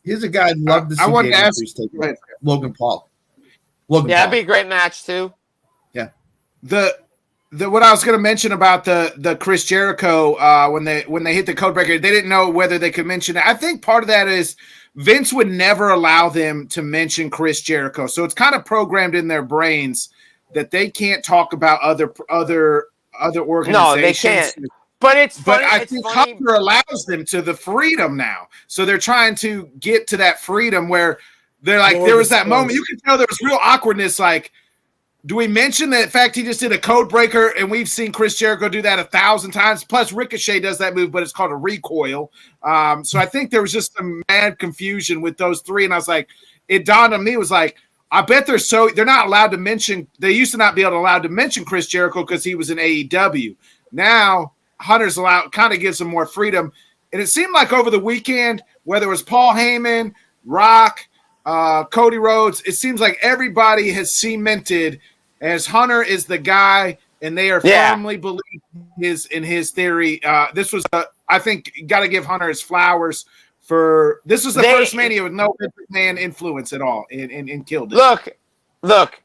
Here's a guy I'd love to see. I wanted to Damian ask Priest take on. Logan Paul. Logan Yeah, that'd Paul. be a great match too. The what I was going to mention about the Chris Jericho when they hit the code breaker, they didn't know whether they could mention it. I think part of that is Vince would never allow them to mention Chris Jericho, so it's kind of programmed in their brains that they can't talk about other organizations. No, they can't. But it's funny. But I think funny. Hunter allows them to the freedom now, so they're trying to get to that freedom where they're like, there was that moment you can tell there was real awkwardness, like. Do we mention the fact he just did a code breaker and we've seen Chris Jericho do that 1,000 times? Plus Ricochet does that move, but it's called a recoil. So I think there was just some mad confusion with those three. And I was like, it dawned on me, was like, I bet they're not allowed to mention, they used to not be allowed to mention Chris Jericho because he was in AEW. Now Hunter's allowed, kind of gives them more freedom. And it seemed like over the weekend, whether it was Paul Heyman, Rock, Cody Rhodes, it seems like everybody has cemented as Hunter is the guy, and they are firmly believing in his theory. This was, I think, got to give Hunter his flowers for. This was the first Mania with no man influence at all, and killed it. Look,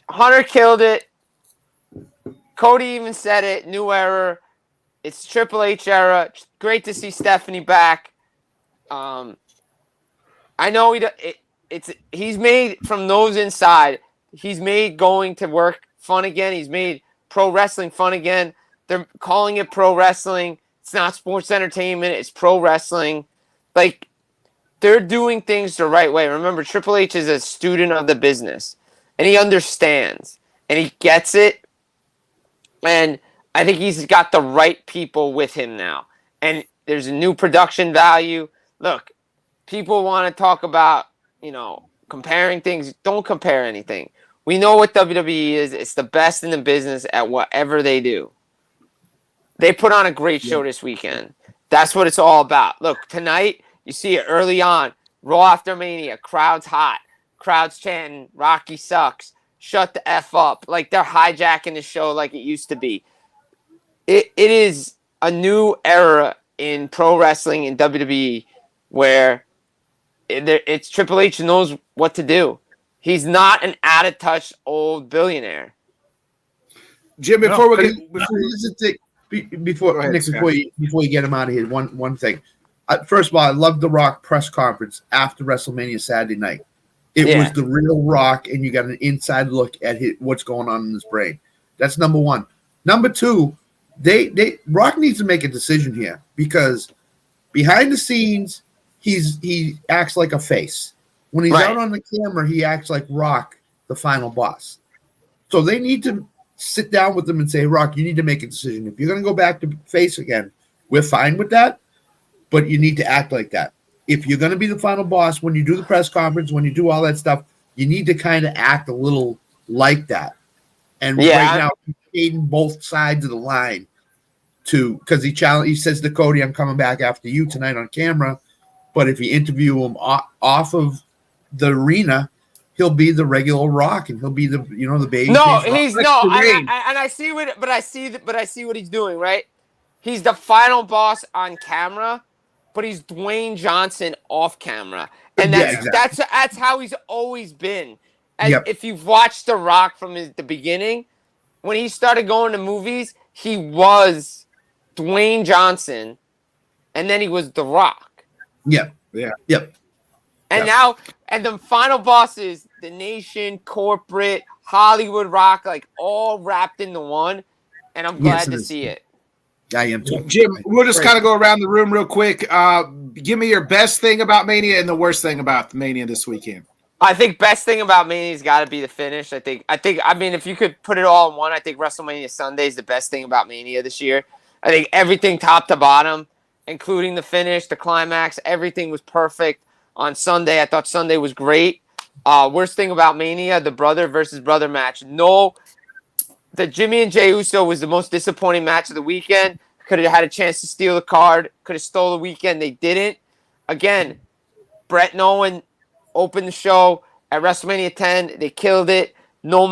Hunter killed it. Cody even said it. New era. It's Triple H era. Great to see Stephanie back. I know he's made from those inside. He's made going to work fun again. He's made pro wrestling fun again. They're calling it pro wrestling. It's not sports entertainment. It's pro wrestling. Like, they're doing things the right way. Remember, Triple H is a student of the business, and he understands, and he gets it. And I think he's got the right people with him now. And there's a new production value. Look, people want to talk about, comparing things. Don't compare anything. We know what WWE is. It's the best in the business at whatever they do. They put on a great show this weekend. That's what it's all about. Look, tonight, you see it early on. Raw after Mania. Crowd's hot. Crowd's chanting, Rocky sucks. Shut the F up. Like, they're hijacking the show like it used to be. It is a new era in pro wrestling in WWE where it's Triple H knows what to do. He's not an out-of-touch old billionaire. Jim, before we get before you get him out of here, one thing. First of all, I love the Rock press conference after WrestleMania Saturday night. It was the real Rock, and you got an inside look at what's going on in his brain. That's number one. Number two, Rock needs to make a decision here because behind the scenes, he acts like a face. When he's out on the camera, he acts like Rock, the final boss. So they need to sit down with him and say, Rock, you need to make a decision. If you're going to go back to face again, we're fine with that, but you need to act like that. If you're going to be the final boss, when you do the press conference, when you do all that stuff, you need to kind of act a little like that. And right now, he's shading both sides of the line because he says to Cody, I'm coming back after you tonight on camera. But if you interview him off of the arena, he'll be the regular Rock, and he'll be the baby. No, he's no, and I see what he's doing. Right, he's the final boss on camera, but he's Dwayne Johnson off camera, and that's how he's always been. If you've watched The Rock from the beginning, when he started going to movies, he was Dwayne Johnson, and then he was The Rock. Yep. And now, and the final bosses, the Nation, corporate, Hollywood Rock, like all wrapped into one. And I'm glad to see it. I am too. Jim, we'll just kind of go around the room real quick. Give me your best thing about Mania and the worst thing about Mania this weekend. I think best thing about Mania's got to be the finish. I mean, if you could put it all in one, I think WrestleMania Sunday is the best thing about Mania this year. I think everything top to bottom, including the finish, the climax, everything was perfect. On Sunday, I thought Sunday was great. Worst thing about Mania, the brother versus brother match. No, the Jimmy and Jey Uso was the most disappointing match of the weekend. Could have had a chance to steal the card. Could have stole the weekend. They didn't. Again, Brett and Owen opened the show at WrestleMania 10. They killed it. No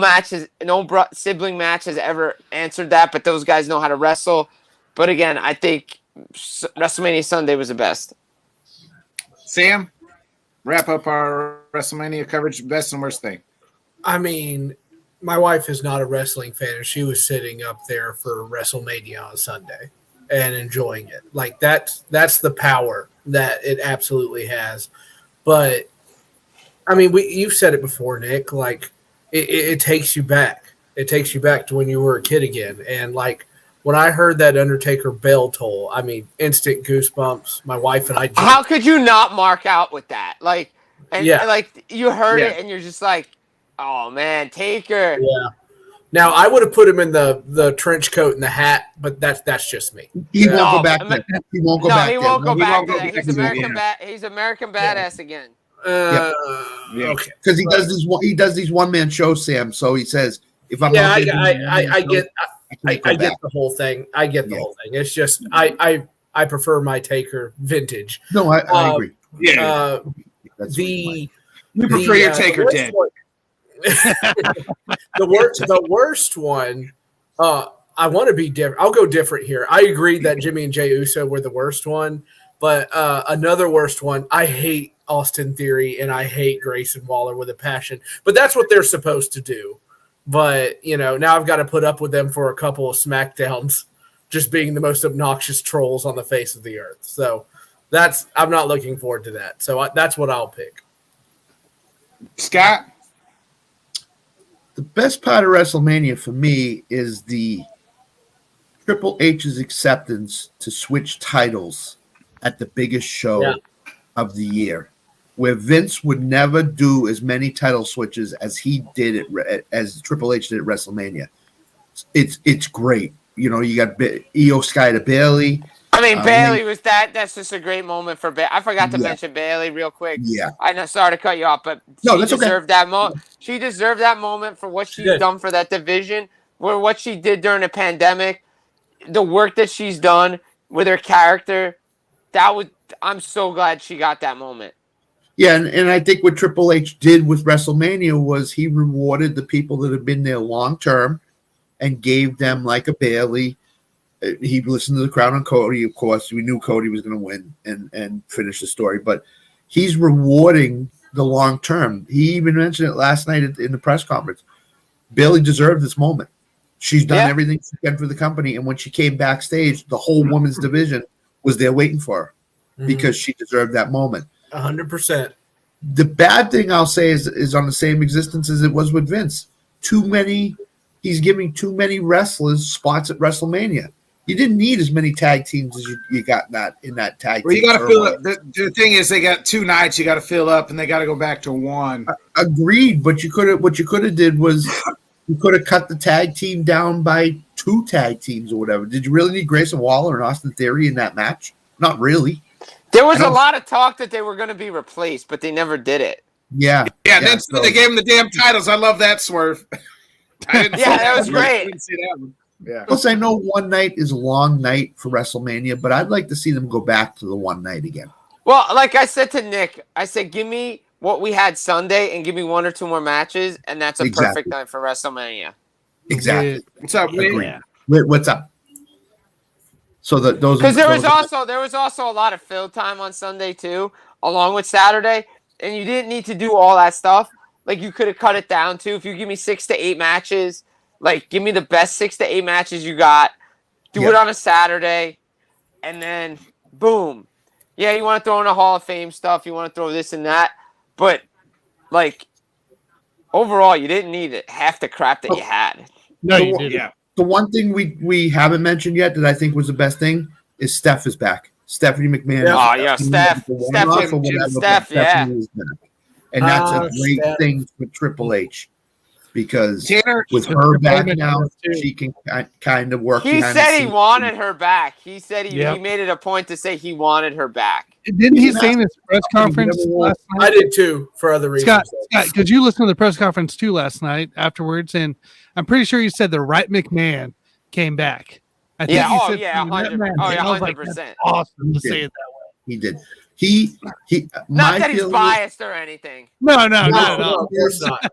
sibling match has ever answered that, but those guys know how to wrestle. But again, I think WrestleMania Sunday was the best. Sam? wrap up our WrestleMania coverage. Best and worst thing. I mean, my wife is not a wrestling fan, and she was sitting up there for WrestleMania on Sunday and enjoying it. Like that's the power that it absolutely has. But I mean, you've said it before, Nick. Like it takes you back. It takes you back to when you were a kid again. And like when I heard that Undertaker bell toll, I mean, instant goosebumps. My wife and I. How could you not mark out with that? Like, and like you heard it, and you're just like, oh man, Taker. Yeah. Now I would have put him in the trench coat and the hat, but that's just me. He won't go back there. He won't go back. He won't go back won't go there. back He's there. American He's American badass again. Okay. Because he does these one man shows, Sam. So he says, if I'm Yeah, not getting I get can't go I get back. the whole thing. I get the whole thing. It's just I prefer my Taker vintage. No, I agree. Yeah. That's you prefer your Taker dead. The worst one. I want to be different. I'll go different here. I agree that Jimmy and Jey Uso were the worst one, but another worst one. I hate Austin Theory and I hate Grayson Waller with a passion. But that's what they're supposed to do. But now I've got to put up with them for a couple of SmackDowns, just being the most obnoxious trolls on the face of the earth. So I'm not looking forward to that. So that's what I'll pick. Scott? The best part of WrestleMania for me is the Triple H's acceptance to switch titles at the biggest show of the year, where Vince would never do as many title switches as he did as Triple H did at WrestleMania. It's great. You got Io Sky to Bayley. I mean, Bailey was that's just a great moment for Bailey. I forgot to mention Bailey real quick. Yeah. I know, sorry to cut you off, but No, she that's okay. deserved that moment. She deserved that moment for what she's done for that division, what she did during the pandemic, the work that she's done with her character. I'm so glad she got that moment. Yeah, and I think what Triple H did with WrestleMania was he rewarded the people that have been there long term and gave them like a Bayley. He listened to the crowd on Cody, of course. We knew Cody was going to win and finish the story, but he's rewarding the long term. He even mentioned it last night in the press conference. Bayley deserved this moment. She's done everything she can for the company, and when she came backstage, the whole women's division was there waiting for her because she deserved that moment. 100%. The bad thing I'll say is on the same existence as it was with Vince. He's giving too many wrestlers spots at WrestleMania. You didn't need as many tag teams as you got in that tag Well, team. you got to fill up. The thing is, they got 2 nights. You got to fill up, and they got to go back to 1. Agreed, but what you could have did was you could have cut the tag team down by 2 tag teams or whatever. Did you really need Grayson Waller and Austin Theory in that match? Not really. There was a lot of talk that they were going to be replaced, but they never did it. Yeah. Yeah, then they gave them the damn titles. I love that swerve. That was great. I didn't see that one. Yeah. Plus, I know one night is a long night for WrestleMania, but I'd like to see them go back to the one night again. Well, like I said to Nick, I said, give me what we had Sunday and give me 1 or 2 more matches, and that's a perfect night for WrestleMania. Exactly. What's up, Wait, what's up? So those because there was also a lot of fill time on Sunday too, along with Saturday, and you didn't need to do all that stuff. Like you could have cut it down to if you give me 6 to 8 matches. Like, give me the best 6 to 8 matches you got. Do it on a Saturday, and then boom. Yeah, you want to throw in the Hall of Fame stuff. You want to throw this and that, but like overall, you didn't need it. Half the crap that you had. No, you didn't. Yeah. The one thing we haven't mentioned yet that I think was the best thing is Steph is back. Stephanie McMahon. Oh, yeah, Steph, yeah. Is back. And that's a great thing for Triple H because Tanner, with her back now, she can kind of work. He said he wanted her back. He said he made it a point to say he wanted her back. Didn't he say in his press conference last night? I did too, for other reasons. Scott, could you listen to the press conference too last night afterwards? And I'm pretty sure he said the right McMahon came back. I think he said 100%. That's awesome to say it that way. He did. He Not that he's biased or anything. No, Of course not.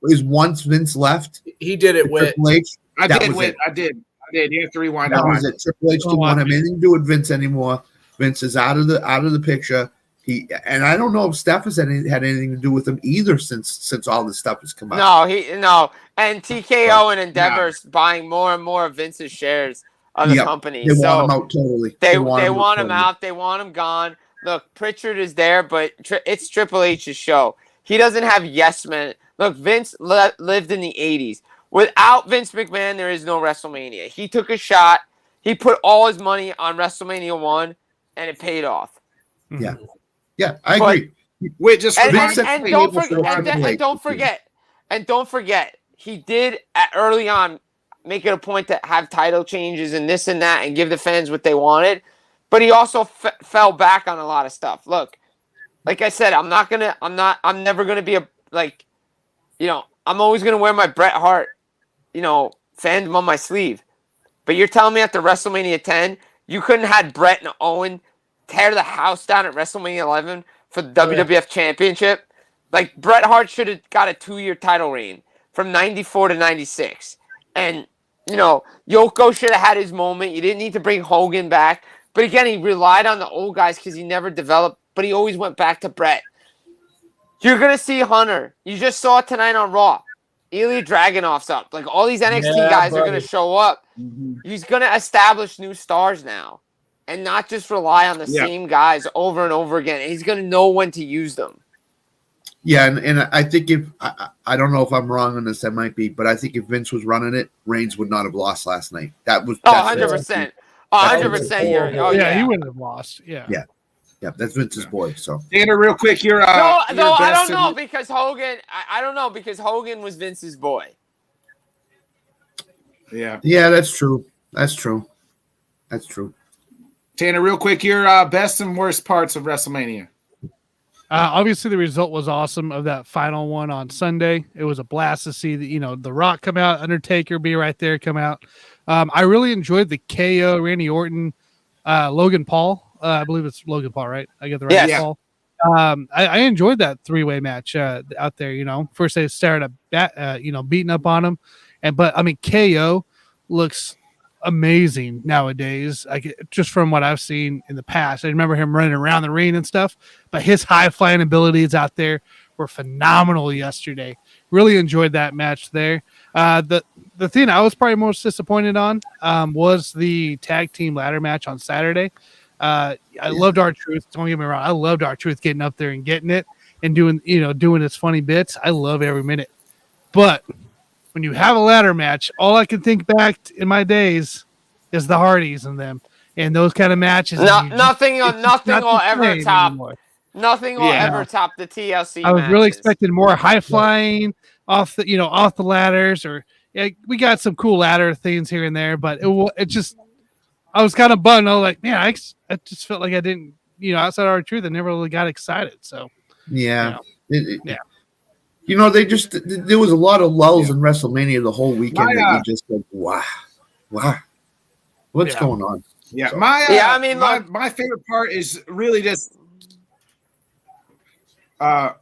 is once Vince left. He did it with Triple H. I that did. was Wait, it. I did. You have to rewind. That was it. Triple H didn't want to have anything to do with Vince anymore. Vince is out of the picture. And I don't know if Steph has had anything to do with him either since all this stuff has come out. No. And TKO and Endeavor's buying more and more of Vince's shares of the company. They want him out totally. They want him out. They want him gone. Look, Pritchard is there, but it's Triple H's show. He doesn't have yes men. Look, Vince lived in the 80s. Without Vince McMahon, there is no WrestleMania. He took a shot. He put all his money on WrestleMania 1, and it paid off. Yeah. Yeah, I agree. Wait, just don't forget, he did early on make it a point to have title changes and this and that and give the fans what they wanted, but he also fell back on a lot of stuff. Look, like I said, I'm never gonna be I'm always gonna wear my Bret Hart, fandom on my sleeve. But you're telling me after WrestleMania 10, you couldn't have had Bret and Owen tear the house down at WrestleMania 11 for the WWF Championship? Like, Bret Hart should have got a 2-year title reign from 94 to 96. And, Yoko should have had his moment. You didn't need to bring Hogan back. But again, he relied on the old guys because he never developed, but he always went back to Bret. You're going to see Hunter. You just saw it tonight on Raw. Ilya Dragunov's up. Like, all these NXT guys are going to show up. Mm-hmm. He's going to establish new stars now and not just rely on the same guys over and over again. And he's going to know when to use them. Yeah, and I think if I don't know if I'm wrong on this, I might be, but I think if Vince was running it, Reigns would not have lost last night. That was 100%. 100%. He wouldn't have lost. Yeah. That's Vince's boy. So, Tanner, real quick, you're I don't know because Hogan. I don't know because Hogan was Vince's boy. Yeah, that's true. Tanner, real quick, your best and worst parts of WrestleMania. Obviously, the result was awesome of that final one on Sunday. It was a blast to see The Rock come out, Undertaker be right there, come out. I really enjoyed the KO, Randy Orton, Logan Paul. I believe it's Logan Paul, right? I get the right Paul. I enjoyed that 3-way match out there. First they started beating up on him, but KO looks amazing nowadays. Just from what I've seen in the past, I remember him running around the ring and stuff, but his high flying abilities out there were phenomenal yesterday. Really enjoyed that match there. The thing I was probably most disappointed on was the tag team ladder match on Saturday. I loved R-Truth. Don't get me wrong. I loved R-Truth getting up there and getting it and doing his funny bits. I love every minute. But when you have a ladder match, all I can think back in my days is the Hardys and them and those kind of matches. Nothing will ever top. Nothing will ever top the TLC. I was really expecting more high flying off the ladders, or we got some cool ladder things here and there, but it just. I was kind of bummed. I was like, man, I just felt like I didn't, outside our truth, I never really got excited. So, there was a lot of lulls in WrestleMania the whole weekend that you just go, wow, what's going on? Yeah, so, my favorite part is really just. Go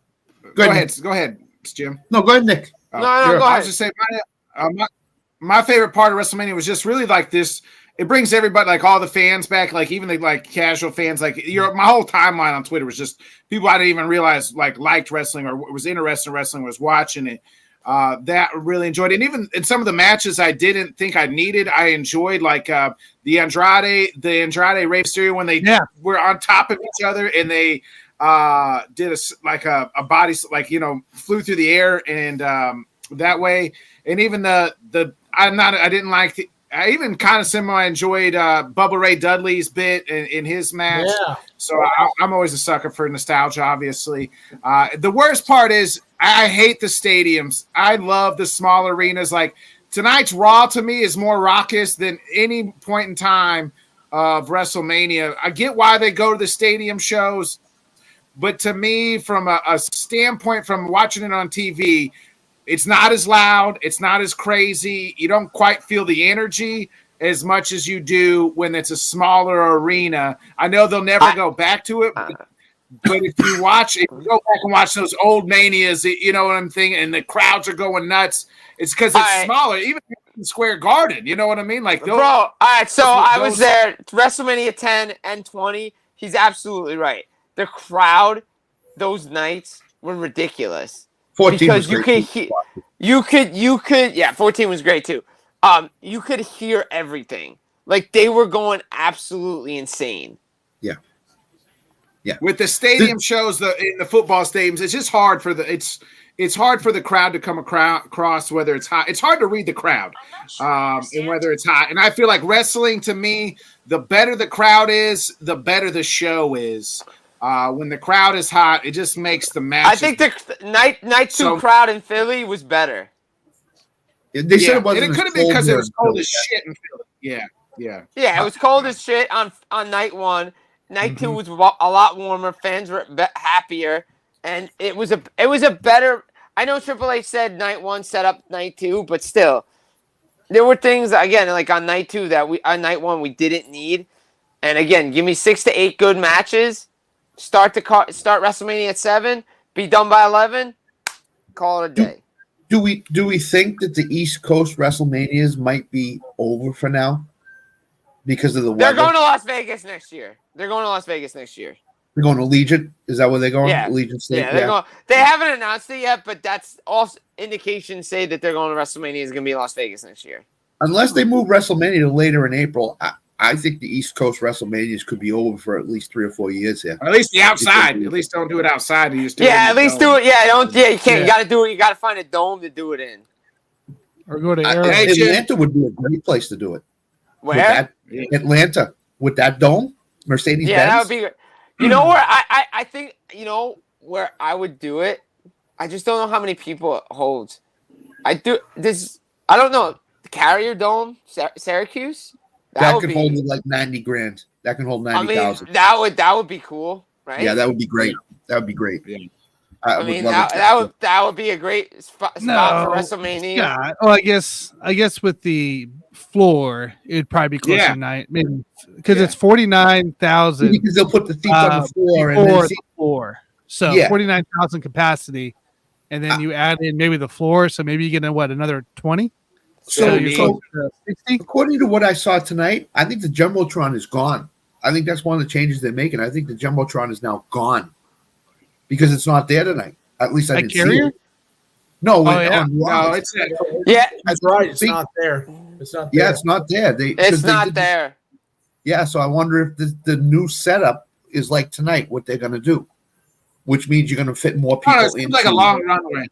ahead, Jim. No, go ahead, Nick. Go ahead. I was just saying, my favorite part of WrestleMania was just really like this. It brings everybody, like all the fans back, like even the casual fans. Like my whole timeline on Twitter was just people I didn't even realize liked wrestling or was interested in wrestling, was watching it. That really enjoyed it. And even in some of the matches I didn't think I needed, I enjoyed the Andrade Rey Mysterio when they were on top of each other and they did a body flew through the air and that way. And even I didn't like the. I even kind of semi enjoyed Bubba Ray Dudley's bit in his match. Yeah. So I'm always a sucker for nostalgia, obviously. The worst part is I hate the stadiums. I love the small arenas. Like tonight's Raw to me is more raucous than any point in time of WrestleMania. I get why they go to the stadium shows, but to me, from a standpoint from watching it on TV, it's not as loud. It's not as crazy. You don't quite feel the energy as much as you do when it's a smaller arena. I know they'll never go back to it, but if you go back and watch those old Manias, you know what I'm thinking, and the crowds are going nuts, it's because it's smaller. Even in Square Garden, you know what I mean? All right, so I was there, WrestleMania 10 and 20. He's absolutely right. the crowd those nights were ridiculous. 14 Because was great. you could, yeah, 14 was great too. You could hear everything. Like they were going absolutely insane. Yeah. With the stadium shows in the football stadiums, it's just hard for it's hard for the crowd to come across whether it's hot. It's hard to read the crowd and whether it's hot. And I feel like wrestling, to me, the better the crowd is, the better the show is. When the crowd is hot, it just makes the match. I think the night two crowd in Philly was better. They said it wasn't. And it could have been because it was cold as shit in Philly. Yeah. Yeah, it was cold as shit on night one. Night two was a lot warmer. Fans were happier, and it was a better. I know Triple H said night one set up night two, but still, there were things again like on night two that on night one we didn't need. And again, give me 6 to 8 good matches. Start WrestleMania at 7. Be done by 11. Call it a day. Do we think that the East Coast WrestleManias might be over for now because of the weather? They're going to Las Vegas next year. They're going to Allegiant? Is that where they're going? Yeah. Allegiant State? Yeah, they're going. They haven't announced it yet, but that's all indications say that they're going to WrestleMania is going to be Las Vegas next year. Unless they move WrestleMania to later in April, I think the East Coast WrestleManias could be over for at least 3 or 4 years here. Or at least the outside. At least don't do it outside. You just do at least do it. Yeah, don't. Yeah, you can't. You got to do it. You got to find a dome to do it in. Or go to Atlanta would be a great place to do it. Where? Atlanta with that dome, Mercedes. Yeah, that would be. You know where I think where I would do it. I just don't know how many people it holds. I don't know. The Carrier Dome, Syracuse. That could hold like 90 grand. That can hold 90,000. That would be cool, right? Yeah, that would be great. That would be great. Yeah. That would be a great spot for WrestleMania. Yeah. Oh, I guess with the floor, it'd probably be closer to 9, maybe because it's 49,000. Because they'll put the seats on the floor and then the floor. So 49,000 capacity, and then you add in maybe the floor, so maybe you get another 20. So you're 60? According to what I saw tonight, I think the Jumbotron is gone. I think that's one of the changes they're making. I think the Jumbotron is now gone because it's not there tonight. At least I didn't see it. No, no, it's that's right. It's not there. It's not there. Yeah, it's not there. It's not there. Yeah, so I wonder if the new setup is like tonight, what they're going to do, which means you're going to fit more people. It seems like a long runway.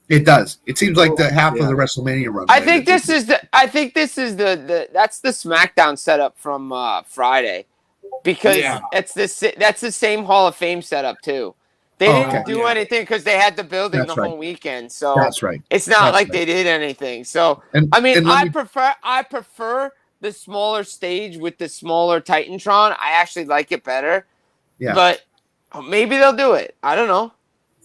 It does. It seems like the half of the WrestleMania run. I think this is the that's the SmackDown setup from Friday, because that's the same Hall of Fame setup too. They didn't do anything because they had the building whole weekend, so that's right. It's not they did anything. So I prefer the smaller stage with the smaller Titantron. I actually like it better. Yeah, but maybe they'll do it. I don't know.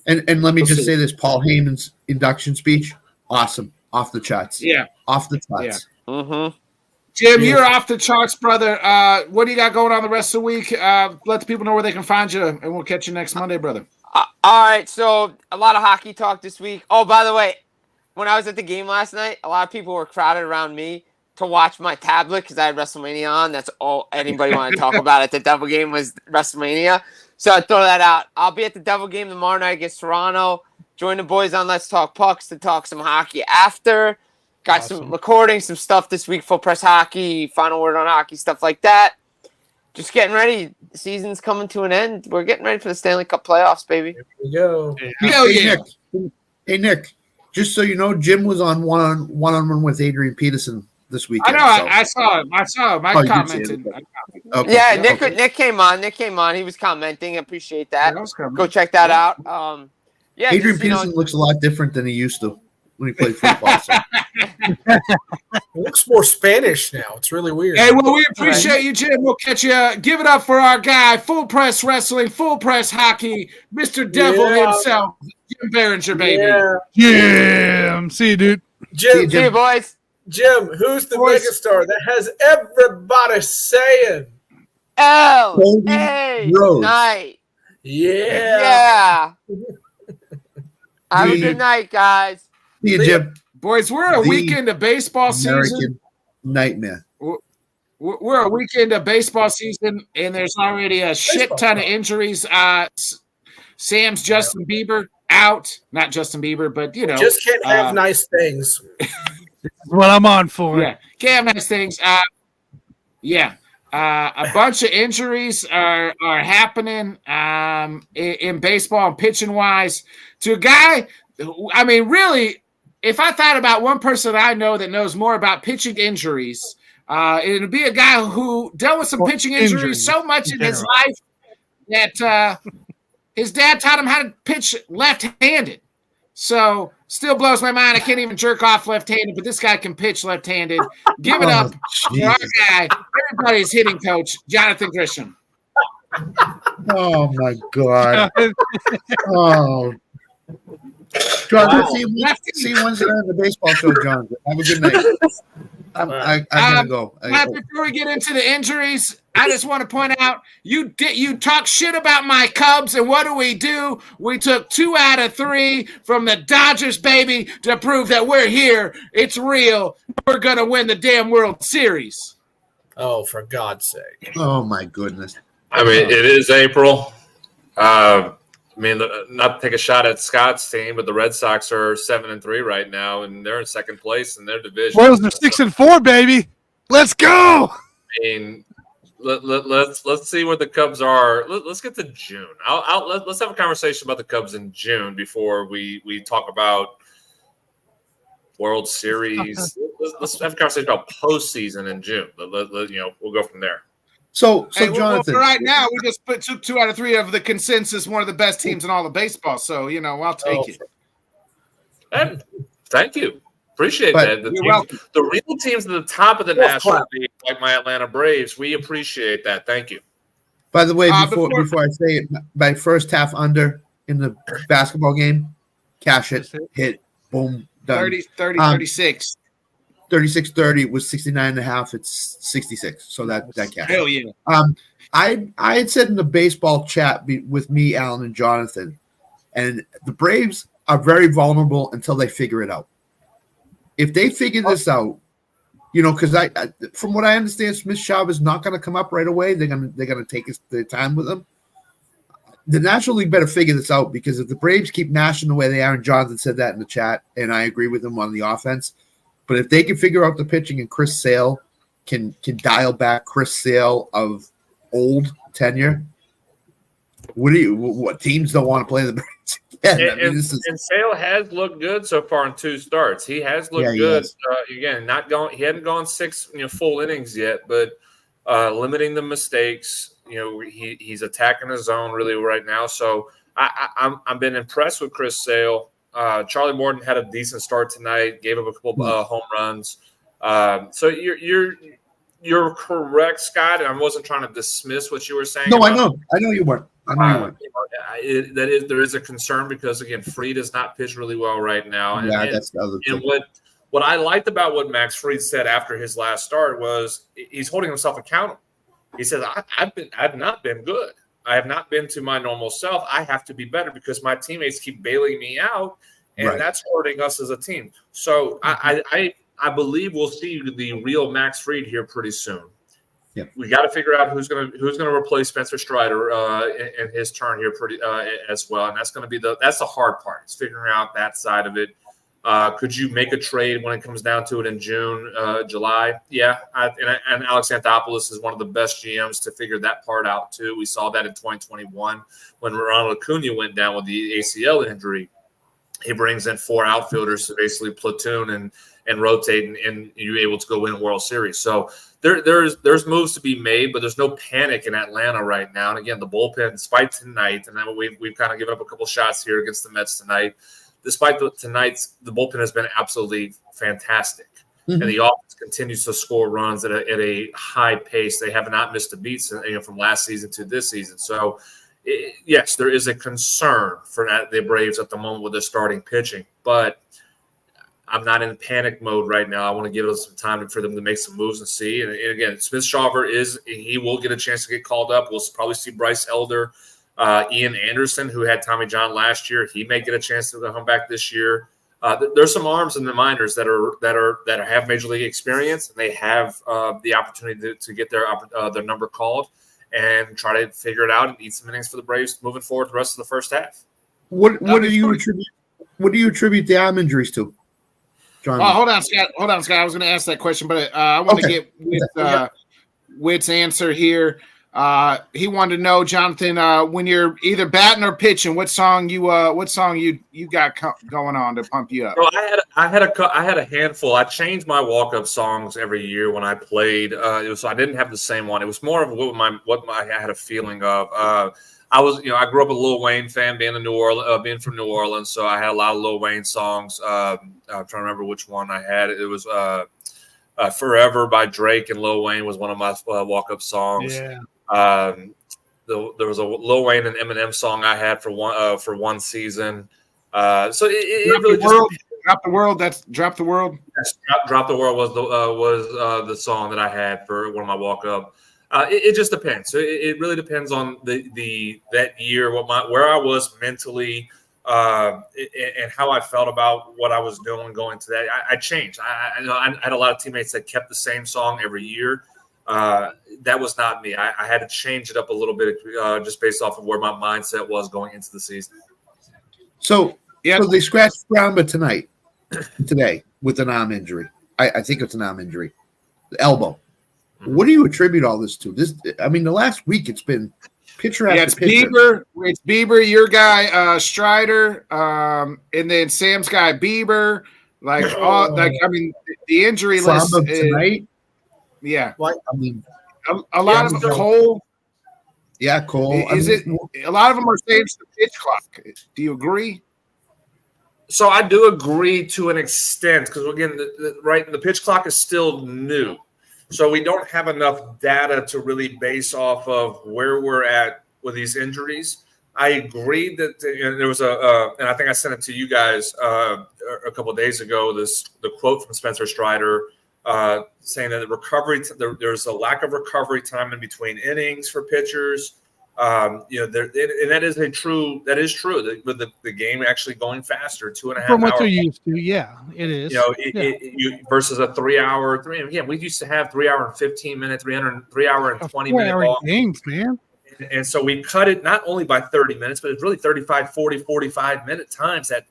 And let me just say this: Paul Heyman's induction speech, awesome, off the charts. Yeah, off the charts. Yeah. Mm-hmm. Jim, you're off the charts, brother. What do you got going on the rest of the week? Let the people know where they can find you, and we'll catch you next Monday, brother. All right, so a lot of hockey talk this week. Oh, by the way, when I was at the game last night, a lot of people were crowded around me to watch my tablet because I had WrestleMania on. That's all anybody wanted to talk about at the Devil game was WrestleMania. So I throw that out. I'll be at the Devil game tomorrow night against Toronto. Join the boys on Let's Talk Pucks to talk some hockey after. Got some recording, some stuff this week, Full Press Hockey, Final Word on Hockey, stuff like that. Just getting ready. The season's coming to an end. We're getting ready for the Stanley Cup playoffs, baby. Here we go. Hey, Nick, just so you know, Jim was on one-on-one with Adrian Peterson this weekend. I know. I saw him. I commented. Okay. Yeah, Nick came on. He was commenting. I appreciate that. Go check that out. Adrian Peterson looks a lot different than he used to when he played football. So. It looks more Spanish now. It's really weird. Hey, well, we appreciate you, Jim. We'll catch you. Give it up for our guy, Full Press Wrestling, Full Press Hockey, Mr. Devil himself, Jim Biringer, baby. Yeah. See you, dude. Jim, see you, boys. Jim, who's the megastar that has everybody saying L.A. Night? Yeah. Have a good night, guys. See you, Jim. Boys, we're a weekend of baseball American season. Nightmare. We're a week into baseball season, and there's already a shit ton of injuries. Sam's Justin Bieber out. Not Justin Bieber, but, you know. Just can't have nice things. What I'm on for. Yeah, can't have nice things. A bunch of injuries are happening in baseball and pitching wise. To a guy, I mean, really, if I thought about one person I know that knows more about pitching injuries, it would be a guy who dealt with some pitching injuries so much in his life that his dad taught him how to pitch left-handed. So still blows my mind. I can't even jerk off left-handed, but this guy can pitch left-handed. Give it up for our guy, everybody's hitting coach, Jonathan Grishman. Oh my God. Oh. John, see you Wednesday night at the baseball show, John. Have a good night. I gotta go. Before we get into the injuries, I just want to point out you talk shit about my Cubs, and what do? We took 2 out of 3 from the Dodgers, baby, to prove that we're here. It's real. We're gonna win the damn World Series. Oh, for God's sake! Oh my goodness! I mean, it is April. I mean, not to take a shot at Scott's team, but the Red Sox are 7-3 right now, and they're in second place in their division. Royals are 6-4, baby. Let's go. I mean, let's see where the Cubs are. Let's get to June. Let's have a conversation about the Cubs in June before we talk about World Series. Let's have a conversation about postseason in June. We'll go from there. So hey, Jonathan, right now we just put 2 out of 3 of the consensus, one of the best teams in all of baseball. So I'll take it. And thank you, appreciate that. The real teams at the top of the National League, like my Atlanta Braves, we appreciate that. Thank you. By the way, before I say it, my first half under in the basketball game, cash it, hit, boom, done. 36. 36-30 was 69.5. It's 66. So that cash. Hell yeah. I had said in the baseball chat with me, Alan, and Jonathan, and the Braves are very vulnerable until they figure it out. If they figure this out, because I from what I understand, Smith Schaub is not going to come up right away. They're gonna take their time with him. The National League better figure this out, because if the Braves keep mashing the way they are, and Jonathan said that in the chat, and I agree with him on the offense. But if they can figure out the pitching and Chris Sale can dial back Chris Sale of old tenure, what teams don't want to play the Braves? And Sale has looked good so far in 2 starts. He has looked good. Again, he hadn't gone 6 full innings yet, but limiting the mistakes. He's attacking his zone really right now. So I've been impressed with Chris Sale. Charlie Morton had a decent start tonight, gave up a couple home runs. So you're correct, Scott. And I wasn't trying to dismiss what you were saying. No, I know you weren't. There is a concern because, again, Fried does not pitch really well right now. That's the other thing. And what I liked about what Max Fried said after his last start was he's holding himself accountable. He says, I've not been good. I have not been to my normal self. I have to be better because my teammates keep bailing me out, and that's hurting us as a team. So I believe we'll see the real Max Fried here pretty soon. Yeah. We got to figure out who's going to replace Spencer Strider in his turn here as well, and that's going to be the hard part. Is figuring out that side of it. Could you make a trade when it comes down to it in June, July? Yeah, and Alex Anthopoulos is one of the best GMs to figure that part out too. We saw that in 2021 when Ronald Acuna went down with the ACL injury. He brings in 4 outfielders to basically platoon and rotate, and you're able to go win a World Series. So there's moves to be made, but there's no panic in Atlanta right now. And again, the bullpen, despite tonight, and then we've kind of given up a couple shots here against the Mets tonight. Despite the bullpen has been absolutely fantastic, and the offense continues to score runs at a high pace. They have not missed a beat from last season to this season. So, yes, there is a concern for the Braves at the moment with their starting pitching, but I'm not in panic mode right now. I want to give it some time for them to make some moves and see. And again, Smith Shawver he will get a chance to get called up. We'll probably see Bryce Elder. Ian Anderson, who had Tommy John last year, he may get a chance to come back this year. There's some arms in the minors that have major league experience, and they have the opportunity to get their number called and try to figure it out and eat some innings for the Braves moving forward the rest of the first half. What do you attribute the arm injuries to, John? Oh, hold on, Scott. I was going to ask that question, but I want to get Witt's answer here. He wanted to know, Jonathan, when you're either batting or pitching, what song you got going on to pump you up? So I had a handful. I changed my walk-up songs every year when I played. So I didn't have the same one. It was more of I had a feeling of. I grew up a Lil Wayne fan, being from New Orleans, so I had a lot of Lil Wayne songs. I'm trying to remember which one I had. It was "Forever" by Drake, and Lil Wayne was one of my walk-up songs. Yeah. There was a Lil Wayne and Eminem song I had for one season. So it really just Drop the World. That's Drop the World. Yes, Drop the World was the song that I had for one of my walk-up. It just depends. So it really depends on that year, where I was mentally, and how I felt about what I was doing going to that. I changed. I had a lot of teammates that kept the same song every year. That was not me. I had to change it up a little bit just based off of where my mindset was going into the season. So they scratched Brownba today with an arm injury. I think it's an arm injury, the elbow. What do you attribute all this to? The last week it's been pitcher after pitcher. It's Bieber, your guy Strider, and then Sam's guy Bieber. The injury list tonight. Yeah, a lot of them Cole. Yeah, Cole. A lot of them are saying it's the pitch clock. Do you agree? So I do agree to an extent because again, the pitch clock is still new. So we don't have enough data to really base off of where we're at with these injuries. I agree that there was and I think I sent it to you guys a couple of days ago. The quote from Spencer Strider saying that there's a lack of recovery time in between innings for pitchers. And that is true. With the game actually going faster, 2.5 hours. From what they're used to, yeah, it is. Versus a 3 hour. Again, we used to have 3 hour and 15 minutes, 3 hour and 20 minute ball games, man. And so we cut it not only by 30 minutes, but it's really 35, 40, 45 minute times that,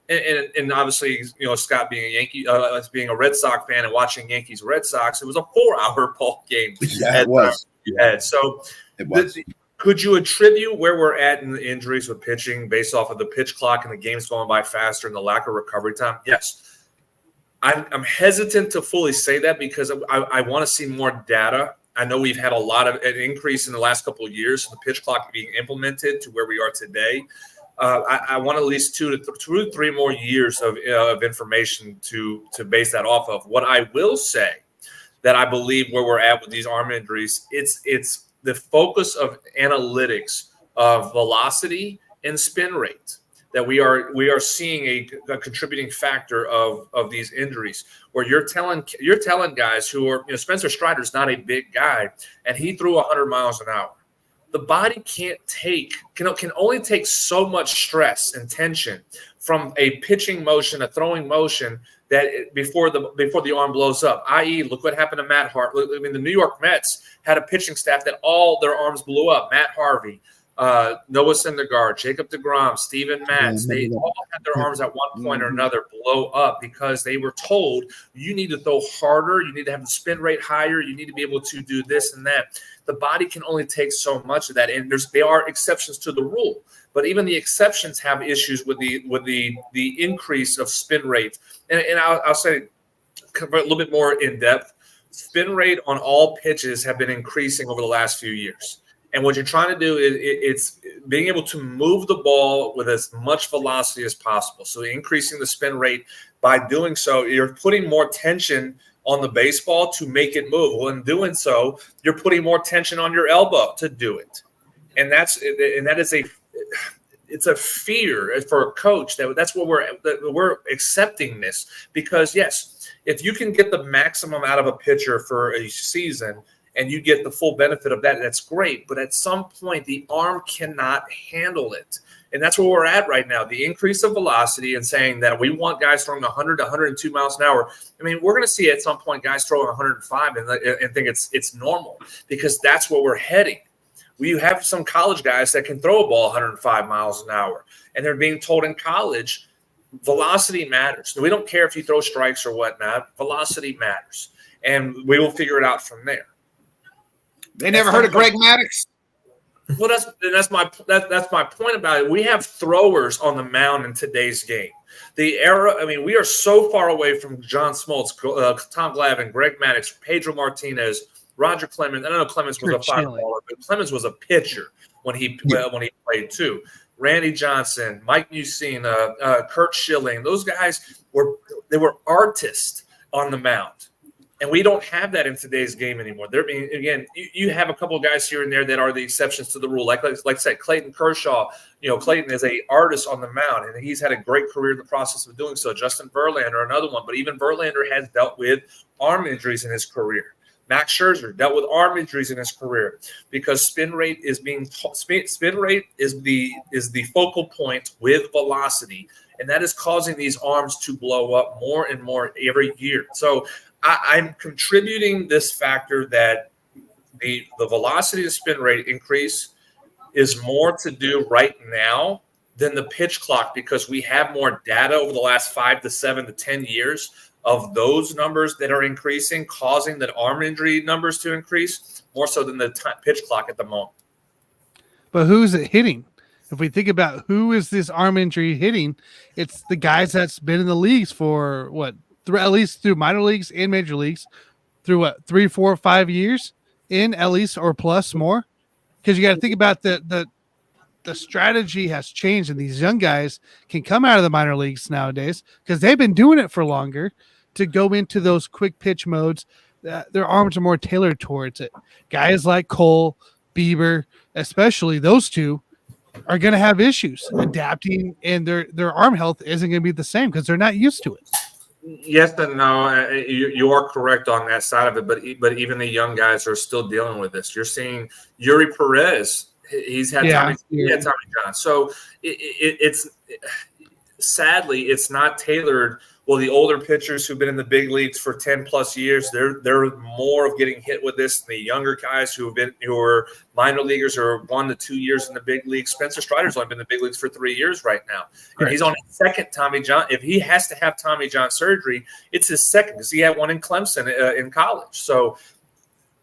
and obviously, Scott being a Yankee, being a Red Sox fan and watching Yankees Red Sox, it was a 4 hour ball game. Yeah, it was. So it was. Could you attribute where we're at in the injuries with pitching based off of the pitch clock and the games going by faster and the lack of recovery time? Yes. I'm hesitant to fully say that because I want to see more data. I know we've had a lot of an increase in the last couple of years, the pitch clock being implemented to where we are today. I want at least 2 to 3 more years of information to base that off of. What I will say that I believe where we're at with these arm injuries, it's the focus of analytics of velocity and spin rate that we are seeing a contributing factor of these injuries, where you're telling guys who are, Spencer Strider's not a big guy and he threw 100 miles an hour. The body can only take so much stress and tension from a pitching motion, a throwing motion, that before the arm blows up. I.e., look what happened to Matt Harvey. I mean, the New York Mets had a pitching staff that all their arms blew up. Matt Harvey, Noah Syndergaard, Jacob deGrom, Steven Matz, they all had their arms at one point or another blow up because they were told, you need to throw harder, you need to have the spin rate higher, you need to be able to do this and that. The body can only take so much of that, and there are exceptions to the rule. But even the exceptions have issues with the increase of spin rate. And I'll say a little bit more in depth. Spin rate on all pitches have been increasing over the last few years. And what you're trying to do is it's being able to move the ball with as much velocity as possible. So increasing the spin rate, by doing so, you're putting more tension on the baseball to make it move. Well, in doing so, you're putting more tension on your elbow to do it. And it's a fear for a coach that's what we're accepting this, because yes, if you can get the maximum out of a pitcher for a season and you get the full benefit of that. That's great. But at some point, the arm cannot handle it. And that's where we're at right now. The increase of velocity and saying that we want guys throwing 100 to 102 miles an hour. I mean, we're going to see at some point guys throwing 105 and think it's normal, because that's where we're heading. We have some college guys that can throw a ball 105 miles an hour, and they're being told in college, velocity matters. We don't care if you throw strikes or whatnot. Velocity matters, and we will figure it out from there. They never heard of Greg Maddux? Well, that's my point about it. We have throwers on the mound in today's game. The era, I mean, we are so far away from John Smoltz, Tom Glavine, Greg Maddux, Pedro Martinez, Roger Clemens. I don't know Clemens was a fire baller, but Clemens was a pitcher when he played too. Randy Johnson, Mike Mussina, Kurt Schilling, those guys were artists on the mound. And we don't have that in today's game anymore. You have a couple of guys here and there that are the exceptions to the rule. Like I said, Clayton Kershaw. Clayton is an artist on the mound, and he's had a great career in the process of doing so. Justin Verlander, another one. But even Verlander has dealt with arm injuries in his career. Max Scherzer dealt with arm injuries in his career because spin rate is the focal point with velocity, and that is causing these arms to blow up more and more every year. So I'm contributing this factor that the velocity and spin rate increase is more to do right now than the pitch clock, because we have more data over the last 5 to 7 to 10 years of those numbers that are increasing, causing the arm injury numbers to increase more so than the pitch clock at the moment. But who's it hitting? If we think about who is this arm injury hitting, it's the guys that's been in the leagues for at least through minor leagues and major leagues through 3, 4, 5 years in at least or plus more. Because you got to think about the strategy has changed, and these young guys can come out of the minor leagues nowadays because they've been doing it for longer to go into those quick pitch modes. Their arms are more tailored towards it. Guys like Cole, Bieber, especially those two, are going to have issues adapting, and their arm health isn't going to be the same because they're not used to it. Yes and no. You are correct on that side of it, but even the young guys are still dealing with this. You're seeing Yuri Perez. He's had Tommy John. So it's sadly it's not tailored. Well, the older pitchers who've been in the big leagues for 10 plus years, they're more of getting hit with this than the younger guys who are minor leaguers or 1 to 2 years in the big leagues. Spencer Strider's only been in the big leagues for 3 years right now. And he's on his second Tommy John. If he has to have Tommy John surgery, it's his second, because he had one in Clemson in college. So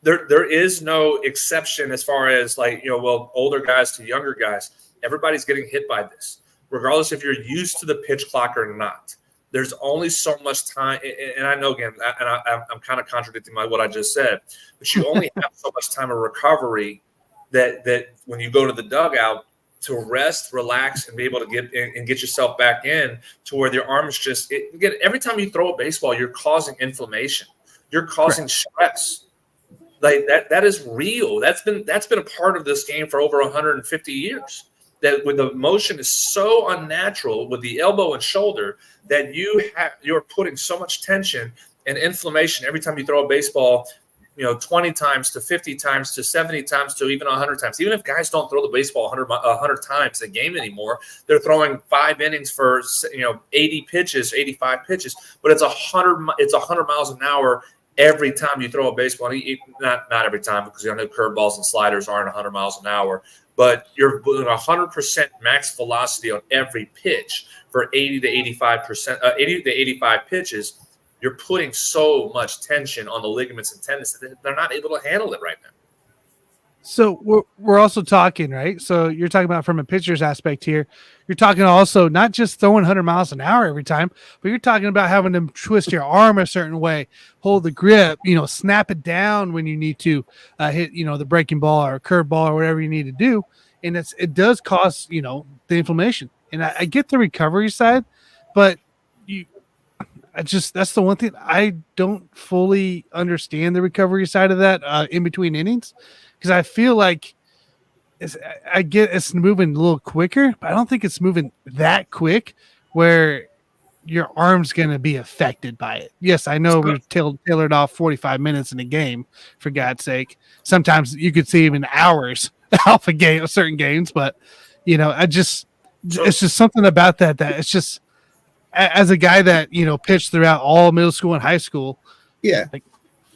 there is no exception as far as older guys to younger guys. Everybody's getting hit by this, regardless if you're used to the pitch clock or not. There's only so much time, and I know, again, I'm kind of contradicting what I just said, but you only have so much time of recovery that when you go to the dugout to rest, relax, and be able to get yourself back in to where your arms again, every time you throw a baseball, you're causing inflammation. You're causing stress. Like that is real. That's been a part of this game for over 150 years. That when the motion is so unnatural with the elbow and shoulder that you're putting so much tension and inflammation every time you throw a baseball, 20 times to 50 times to 70 times to even 100 times. Even if guys don't throw the baseball 100 times a game anymore, they're throwing 5 innings for 80 pitches, 85 pitches, but it's 100 miles an hour every time you throw a baseball. Not every time, because I know curveballs and sliders aren't 100 miles an hour. But you're doing 100% max velocity on every pitch for 80 to 85 pitches. You're putting so much tension on the ligaments and tendons that they're not able to handle it right now. So we're also talking, right? So you're talking about from a pitcher's aspect here. You're talking also not just throwing 100 miles an hour every time, but you're talking about having to twist your arm a certain way, hold the grip, snap it down when you need to hit, the breaking ball or curve ball or whatever you need to do. And it does cause, the inflammation. And I get the recovery side, but that's the one thing I don't fully understand, the recovery side of that in between innings. Because I feel like it's moving a little quicker, but I don't think it's moving that quick where your arm's going to be affected by it. Yes, I know we've tailored off 45 minutes in a game, for God's sake. Sometimes you could see even hours off a game, certain games, but it's just something about that it's just, as a guy that pitched throughout all middle school and high school. Yeah,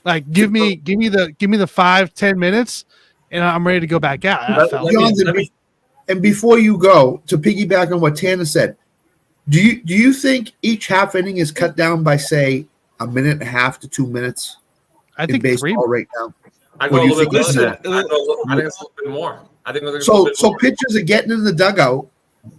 like give me the 5-10 minutes, and I'm ready to go back out. And before you go, to piggyback on what Tanner said, do you think each half inning is cut down by, say, a minute and a half to 2 minutes? I think baseball right now. I go a little bit more than that. I think it's a little bit more. So pitchers are getting in the dugout,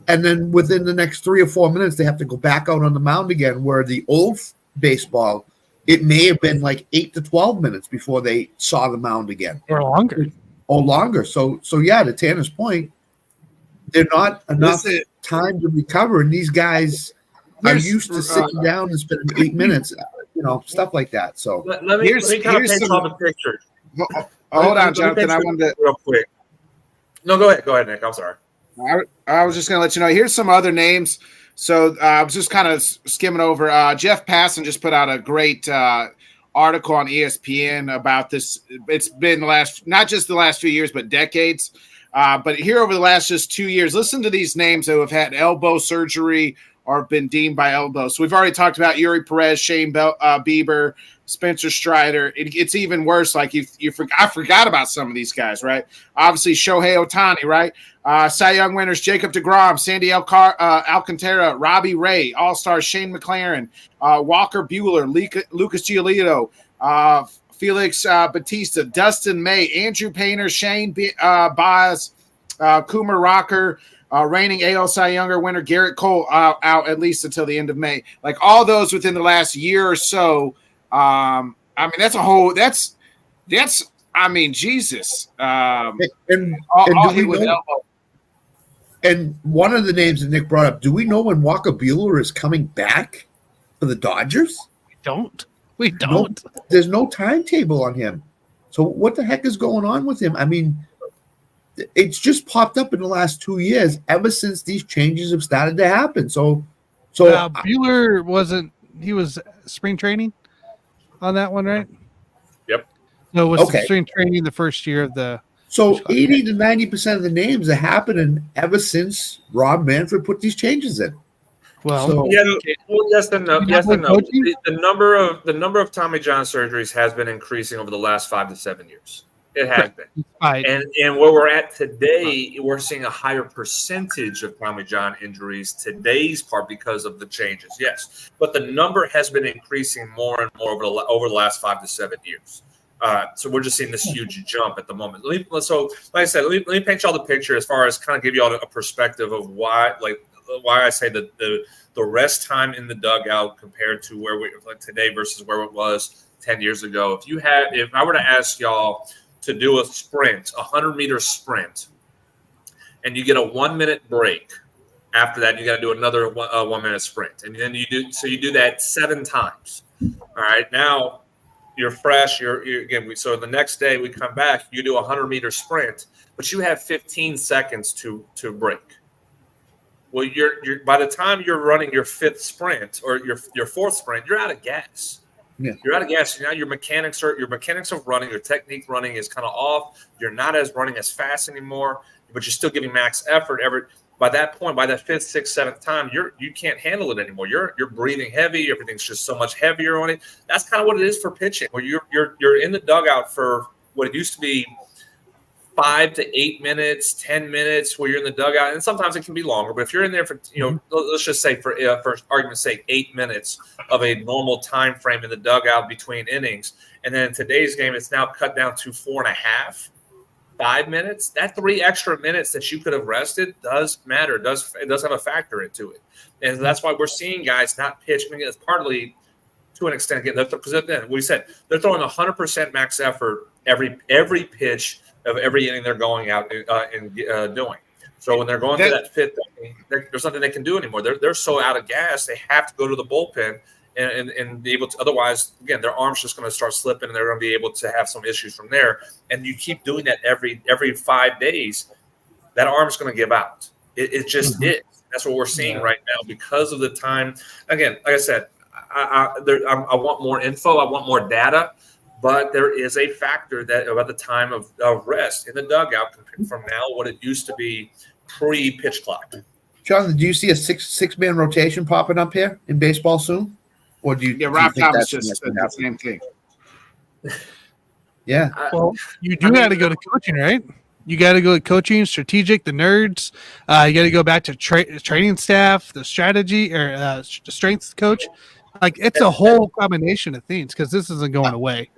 and then within the next 3 or 4 minutes, they have to go back out on the mound again. Where the old baseball, it may have been like 8 to 12 minutes before they saw the mound again, or longer. So yeah, to Tanner's point, they're not enough time to recover, and these guys are used to sitting down and spending 8 minutes, stuff like that. So let me kind of paint the picture. Hold on, Jonathan. I wanted to real quick. No, go ahead, Nick. I'm sorry. I was just going to let you know. Here's some other names. So I was just kind of skimming over. Jeff Passan just put out a great article on ESPN about this. It's been not just the last few years, but decades. But here over the last just 2 years, listen to these names who have had elbow surgery or have been deemed by elbow. So we've already talked about Yuri Perez, Shane Bieber, Spencer Strider. It's even worse. Like I forgot about some of these guys, right? Obviously Shohei Ohtani, right? Cy Young winners Jacob deGrom, Sandy Alcantara, Robbie Ray, All-Star Shane McLaren, Walker Buehler, Lucas Giolito, Felix Batista, Dustin May, Andrew Painter, Shane Baez, Coomer Rocker, reigning AL Cy Younger winner Garrett Cole out at least until the end of May. Like all those within the last year or so. I mean, Jesus. And one of the names that Nick brought up, do we know when Walker Buehler is coming back for the Dodgers? We don't. There's no timetable on him. So what the heck is going on with him? I mean, it's just popped up in the last 2 years ever since these changes have started to happen. So Buehler he was spring training on that one, right? Yep. No, it was spring training the first year of the. So 80 to 90% of the names are happening ever since Rob Manfred put these changes in. Well, yes and no. Yes and no. The number of Tommy John surgeries has been increasing over the last 5 to 7 years. It has been. And where we're at today, we're seeing a higher percentage of Tommy John injuries today's part because of the changes. Yes. But the number has been increasing more and more over the last 5 to 7 years. So we're just seeing this huge jump at the moment. So like I said, let me paint y'all the picture as far as kind of give y'all a perspective of why I say that the rest time in the dugout compared to where we like today versus where it was 10 years ago. If I were to ask y'all to do a sprint, 100-meter sprint, and you get a 1 minute break. After that, you got to do another 1 minute sprint, and then you do that 7 times. All right, now you're fresh. So the next day we come back, you do a 100-meter sprint, but you have 15 seconds to break. Well, you're by the time you're running your 5th sprint or your 4th sprint, you're out of gas. Yeah. You're out of gas. Now your mechanics of running, your technique running is kind of off. You're not running as fast anymore, but you're still giving max effort. By that point, by that 5th, 6th, 7th time, you can't handle it anymore. You're breathing heavy. Everything's just so much heavier on it. That's kind of what it is for pitching. Where you're in the dugout for what it used to be 5 to 8 minutes, 10 minutes, where you're in the dugout, and sometimes it can be longer. But if you're in there for let's just say for argument's sake, 8 minutes of a normal time frame in the dugout between innings, and then in today's game, it's now cut down to 4.5. 5 minutes, that 3 extra minutes that you could have rested does matter. It does have a factor into it. And that's why we're seeing guys not pitch. I mean, it's partly to an extent, again, because then we said they're throwing 100% max effort every pitch of every inning they're going out and doing. So when they're going to that 5th inning, there's nothing they can do anymore. They're so out of gas, they have to go to the bullpen and be able to. Otherwise, again, their arm's just going to start slipping, and they're going to be able to have some issues from there. And you keep doing that every 5 days, that arm's going to give out. It just is. That's what we're seeing right now because of the time. Again, like I said, I want more info. I want more data. But there is a factor that about the time of rest in the dugout from now what it used to be pre-pitch clock. Jonathan, do you see a six-man rotation popping up here in baseball soon? Or do you? Yeah, Rob think Thomas that's just gonna said the happen? same thing. Yeah. Well, you do got to go to coaching, right? You got to go to coaching, strategic, the nerds. You got to go back to training staff, the strategy or strength coach. Like it's a whole combination of things because this isn't going away.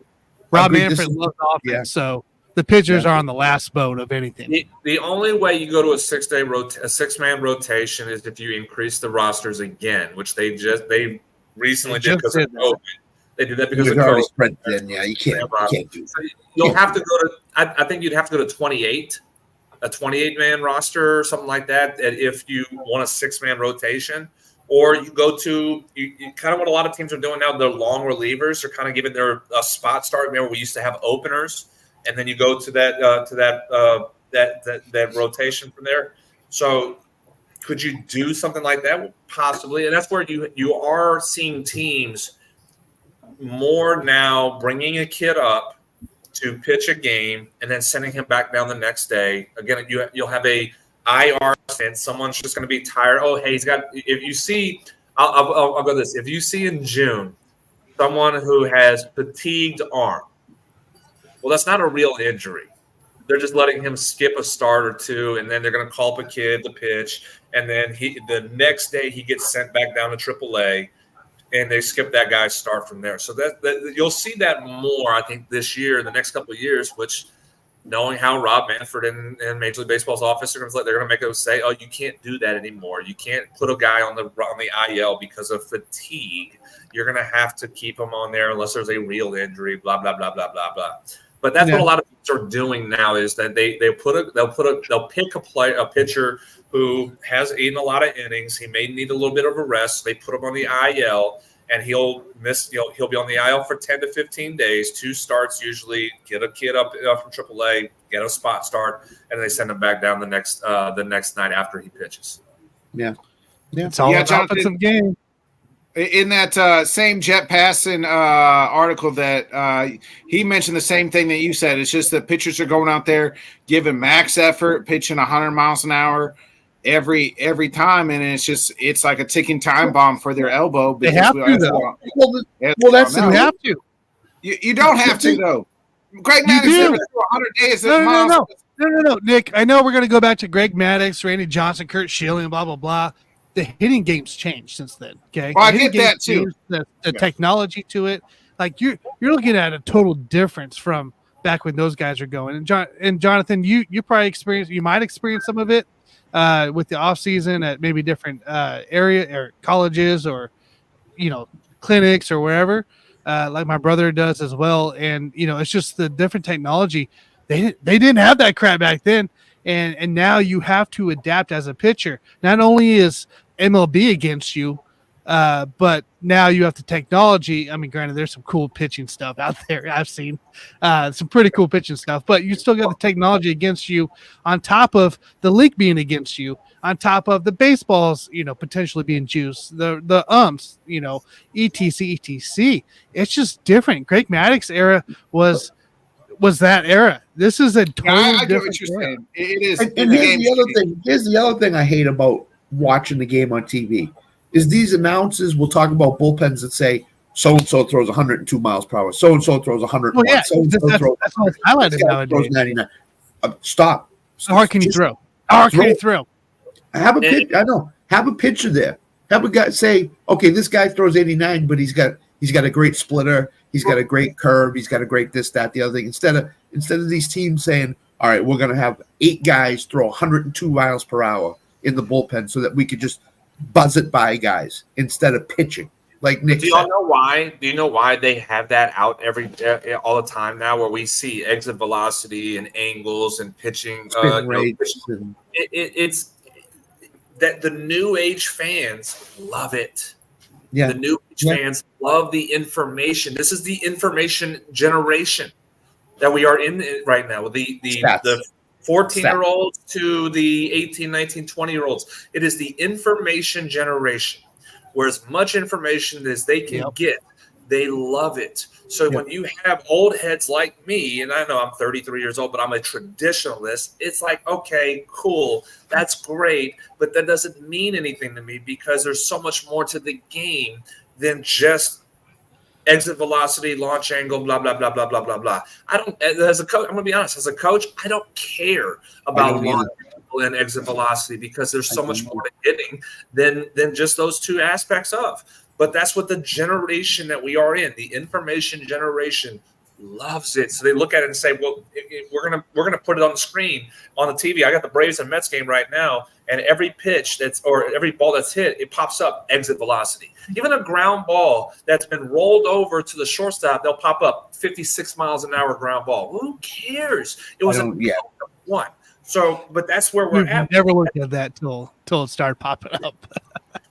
Rob Agreed. Manfred loves offense, so the pitchers are on the last boat of anything. The only way you go to a 6-man rotation is if you increase the rosters again, which they recently did because of COVID. They did that because of already COVID. spread thin. Yeah, you can't do that. So you'll have to go to. I think you'd have to go to 28, a 28-man roster or something like that. If you want a 6-man rotation, or you go to you kind of what a lot of teams are doing now. They're long relievers. They're kind of giving their a spot start. Remember, we used to have openers, and then you go to that rotation from there. So, could you do something like that? Possibly, and that's where you are seeing teams more now bringing a kid up to pitch a game and then sending him back down the next day. Again, you'll have a IR and someone's just going to be tired. Oh, hey, he's got. If you see, I'll go this. If you see in June someone who has fatigued arm, well, that's not a real injury. They're just letting him skip a start or two, and then they're going to call up a kid to pitch, and then the next day he gets sent back down to AAA, and they skip that guy's start from there. So that you'll see that more, I think, this year, in the next couple of years, which – knowing how Rob Manfred and Major League Baseball's office they're going to make them say, "Oh, you can't do that anymore. You can't put a guy on the IL because of fatigue. You're going to have to keep him on there unless there's a real injury." Blah blah blah blah blah blah. But that's what a lot of teams are doing now is that they'll pick a pitcher who has eaten a lot of innings. He may need a little bit of a rest. They put him on the IL. And he'll miss. He'll be on the IL for 10 to 15 days. 2 starts usually. Get a kid up from AAA. Get a spot start, and they send him back down the next night after he pitches. Yeah. It's all about offensive game. In that same Jet Passon article that he mentioned the same thing that you said. It's just that pitchers are going out there giving max effort, pitching 100 miles an hour every time, and it's like a ticking time bomb for their elbow. They have to, though. Well, that's you have to. You don't have to, though. Greg Maddox never threw 100 days. No, Nick. I know we're going to go back to Greg Maddox, Randy Johnson, Kurt Schilling, blah blah blah. The hitting game's changed since then. Okay, well, I get that too. The technology to it, like you're looking at a total difference from back when those guys are going. And Jonathan, you might experience some of it. With the off season at maybe different area or colleges or clinics or wherever, like my brother does as well. And it's just the different technology. They didn't have that crap back then, and now you have to adapt as a pitcher. Not only is MLB against you, but now you have the technology. I mean, granted, there's some cool pitching stuff out there. I've seen some pretty cool pitching stuff, but you still got the technology against you on top of the league being against you, on top of the baseballs, potentially being juiced, the etc. It's just different. Greg Maddox era was that era. This is a totally different era. It is. And here's the other thing I hate about watching the game on TV. Is these announcers will talk about bullpens that say so-and-so throws 102 miles per hour, so-and-so throws 101, well, yeah, so-and-so that's what's highlighted nowadays. Throws 99. Stop. How hard can you throw? How hard can you throw? Have a pitch. I know. Have a pitcher there. Have a guy say, okay, this guy throws 89, but he's got a great splitter. He's got a great curve. He's got a great this, that, the other thing. Instead of these teams saying, all right, we're going to have 8 guys throw 102 miles per hour in the bullpen so that we could just buzz it by guys instead of pitching. Like Nick Do you know why? Do you know why they have that out all the time now, where we see exit velocity and angles and pitching? It's that the new age fans love it. Yeah, the new age fans love the information. This is the information generation that we are in right now. The 14-year-olds to the 18, 19, 20-year-olds. It is the information generation, where as much information as they can get, they love it. So when you have old heads like me, and I know I'm 33 years old, but I'm a traditionalist, it's like, okay, cool, that's great, but that doesn't mean anything to me because there's so much more to the game than just exit velocity, launch angle, blah, blah, blah, blah, blah, blah, blah. I don't, as a coach, I'm going to be honest, as a coach, I don't care about launch angle and exit velocity because there's so much more to hitting than just those two aspects of. But that's what the generation that we are in, the information generation, loves it. So they look at it and say, well, we're gonna put it on the screen on the TV. I got the Braves and Mets game right now, and every pitch or every ball that's hit, it pops up exit velocity. Even a ground ball that's been rolled over to the shortstop, they'll pop up 56 miles an hour ground ball. Who cares? It was one. So, but that's where we're at. Never looked at that till it started popping up.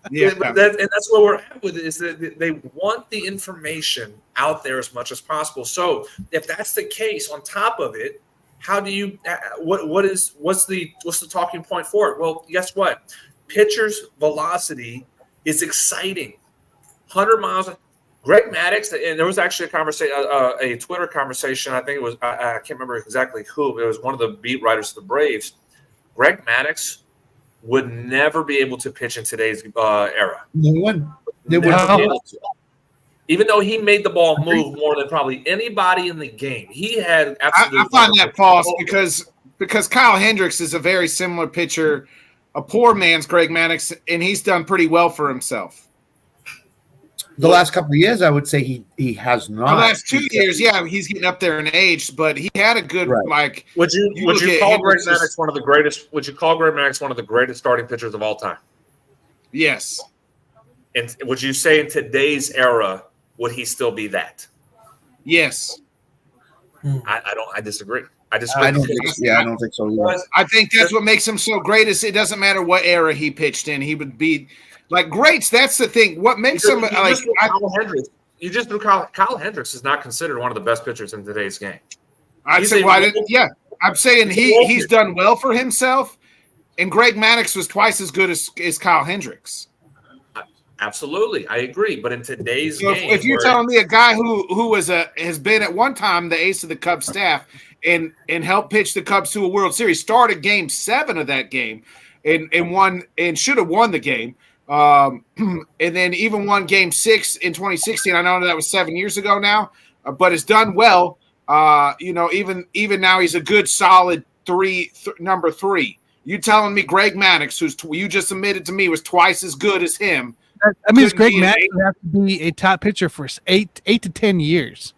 Yeah, and that's where we're at with it, is that they want the information out there as much as possible. So if that's the case, on top of it, how do you what's the talking point for it? Well, guess what? Pitcher's velocity is exciting. 100 miles. Greg Maddux, and there was actually a conversation, a Twitter conversation. I think it was I can't remember exactly who. It was one of the beat writers of the Braves. Greg Maddux would never be able to pitch in today's era. No one. Even though he made the ball move more than probably anybody in the game. He had absolutely. I find that false because Kyle Hendricks is a very similar pitcher, a poor man's Greg Maddux, and he's done pretty well for himself. The last couple of years, I would say he has not. The last 2 years, he's getting up there in age, but he had a good like. Would you call Greg Maddux one of the greatest? Would you call Greg Maddux one of the greatest starting pitchers of all time? Yes. And would you say in today's era would he still be that? Yes. I disagree. I don't think so either. I think that's what makes him so great. Is it doesn't matter what era he pitched in, he would be. Like greats, that's the thing. What makes him like Kyle Hendricks? You just threw Kyle Hendricks is not considered one of the best pitchers in today's game. I'm saying he's done well for himself, and Greg Maddux was twice as good as Kyle Hendricks. Absolutely, I agree. But in today's game, if you're telling me a guy who has been at one time the ace of the Cubs staff and helped pitch the Cubs to a World Series, started Game 7 of that game, and won and should have won the game. And then even won Game 6 in 2016. I know that was 7 years ago now, but it's done well. Even now he's a good solid number 3. You telling me Greg Maddux, who's you just admitted to me was twice as good as him? That means Greg Maddux would have to be a top pitcher for 8 to 10 years.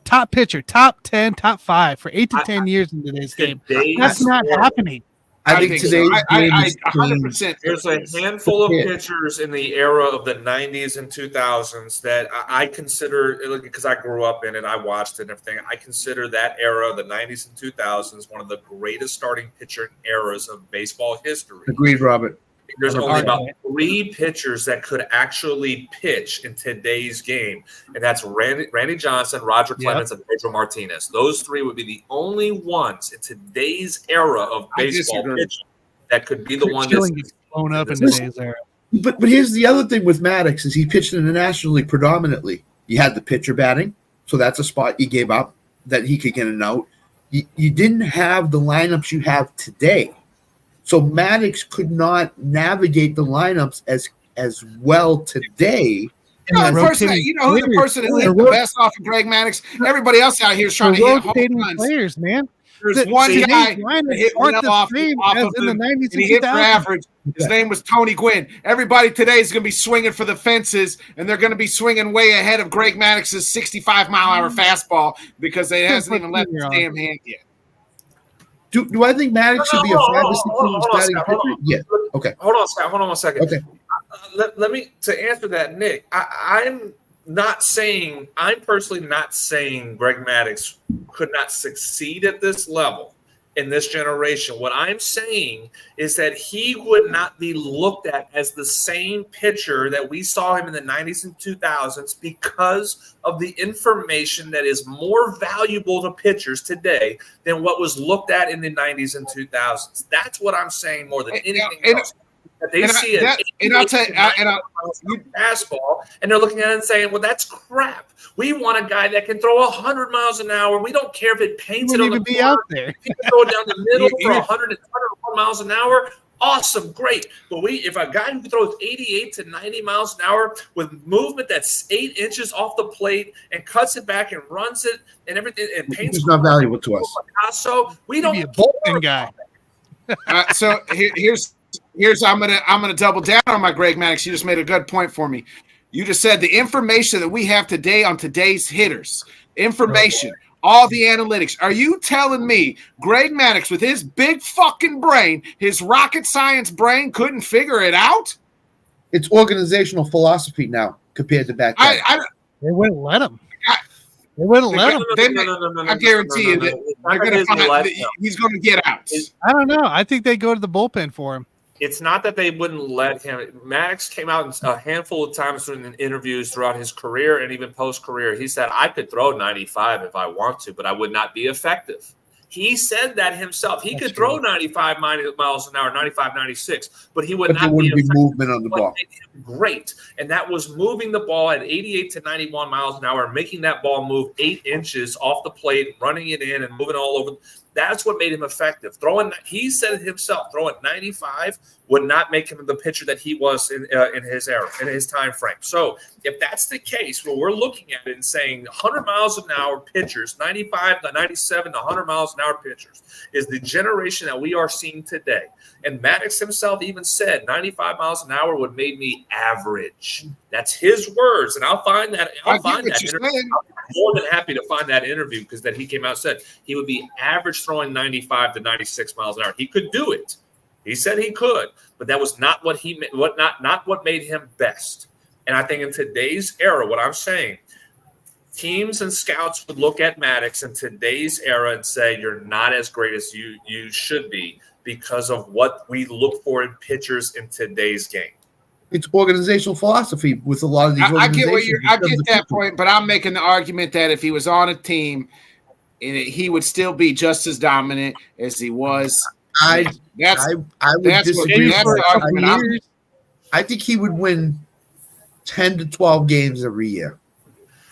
Top pitcher, top 10, top 5 for 8 to 10 years in today's game. That's not happening. I think today's game is 100%. There's a handful of pitchers in the era of the 90s and 2000s that I consider, because I grew up in it, I watched it and everything. I consider that era, the 90s and 2000s, one of the greatest starting pitcher eras of baseball history. Agreed, Robert. There's only about 3 pitchers that could actually pitch in today's game, and that's Randy Johnson, Roger Clemens, and Pedro Martinez. Those 3 would be the only ones in today's era of baseball pitching that could be the one that's blown up in today's era. But here's the other thing with Maddux is he pitched in the National League predominantly. You had the pitcher batting, so that's a spot you gave up that he could get a note. You didn't have the lineups you have today. So Maddux could not navigate the lineups as well today. The person who hit the best off of Greg Maddux? Everybody else out here is trying to hit home runs. Players, man. There's one guy that hit one off of him, and he hit for average. His name was Tony Gwynn. Everybody today is going to be swinging for the fences, and they're going to be swinging way ahead of Greg Maddux's 65-mile-an-hour fastball because it hasn't even left his damn hand yet. Do I think Maddux should be a 5 to 6 innings batting pitcher? Yeah. Okay. Hold on one second. Okay. Let me to answer that, Nick. I'm personally not saying Greg Maddux could not succeed at this level. in this generation. What I'm saying is that he would not be looked at as the same pitcher that we saw him in the 90s and 2000s because of the information that is more valuable to pitchers today than what was looked at in the 90s and 2000s. That's what I'm saying more than anything else. That they see fastball, and they're looking at it and saying, well, that's crap. We want a guy that can throw 100 miles an hour. We don't care if it paints it on the be out there. He can throw it down the middle for 101 miles an hour. Awesome, great. But if a guy who throws 88 to 90 miles an hour with movement that's 8 inches off the plate and cuts it back and runs it and everything and paints it's not valuable to us. Picasso, we don't Be a bullpen guy. So here's I'm gonna double down on my Greg Maddux. You just made a good point for me. You just said the information that we have today on today's hitters, all the analytics. Are you telling me Greg Maddux with his big fucking brain, his rocket science brain, couldn't figure it out? It's organizational philosophy now compared to back then. They wouldn't let him. They wouldn't let him. I guarantee you that they're going to find he's going to get out. I don't know. I think they go to the bullpen for him. It's not that they wouldn't let him. Maddux came out a handful of times in interviews throughout his career and even post-career. He said, I could throw 95 if I want to, but I would not be effective. He said that himself. He could throw 95 miles an hour, 95, 96, but he would not be effective. Movement on the ball. Great. And that was moving the ball at 88 to 91 miles an hour, making that ball move 8 inches off the plate, running it in and moving all over. That's what made him effective. He said it himself, throwing 95 would not make him the pitcher that he was in his era, in his time frame. So if that's the case, well, we're looking at it and saying 100 miles an hour pitchers, 95 to 97 to 100 miles an hour pitchers is the generation that we are seeing today. And Maddux himself even said 95 miles an hour would make me average. That's his words. And I'll find that. I'm more than happy to find that interview because that he came out and said he would be average throwing 95 to 96 miles an hour. He could do it. He said he could, but that was not what not what made him best. And I think in today's era, what I'm saying, teams and scouts would look at Maddux in today's era and say, you're not as great as you should be because of what we look for in pitchers in today's game. It's organizational philosophy with a lot of these organizations. I get that point, but I'm making the argument that if he was on a team, he would still be just as dominant as he was. I would disagree. I think he would win 10 to 12 games every year.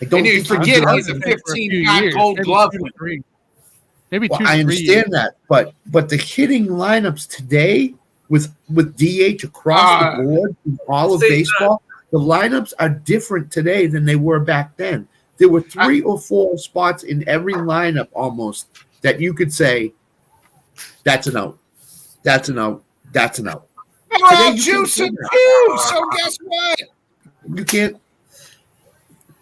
I don't think forget he's a 15-time Gold Glove winner. Maybe two. I understand that, but the hitting lineups today with DH across the board in all of baseball, the lineups are different today than they were back then. There were 3 or 4 spots in every lineup almost that you could say, that's an out. That's an out. That's an out. Well, juice and juice. So guess what? You can't.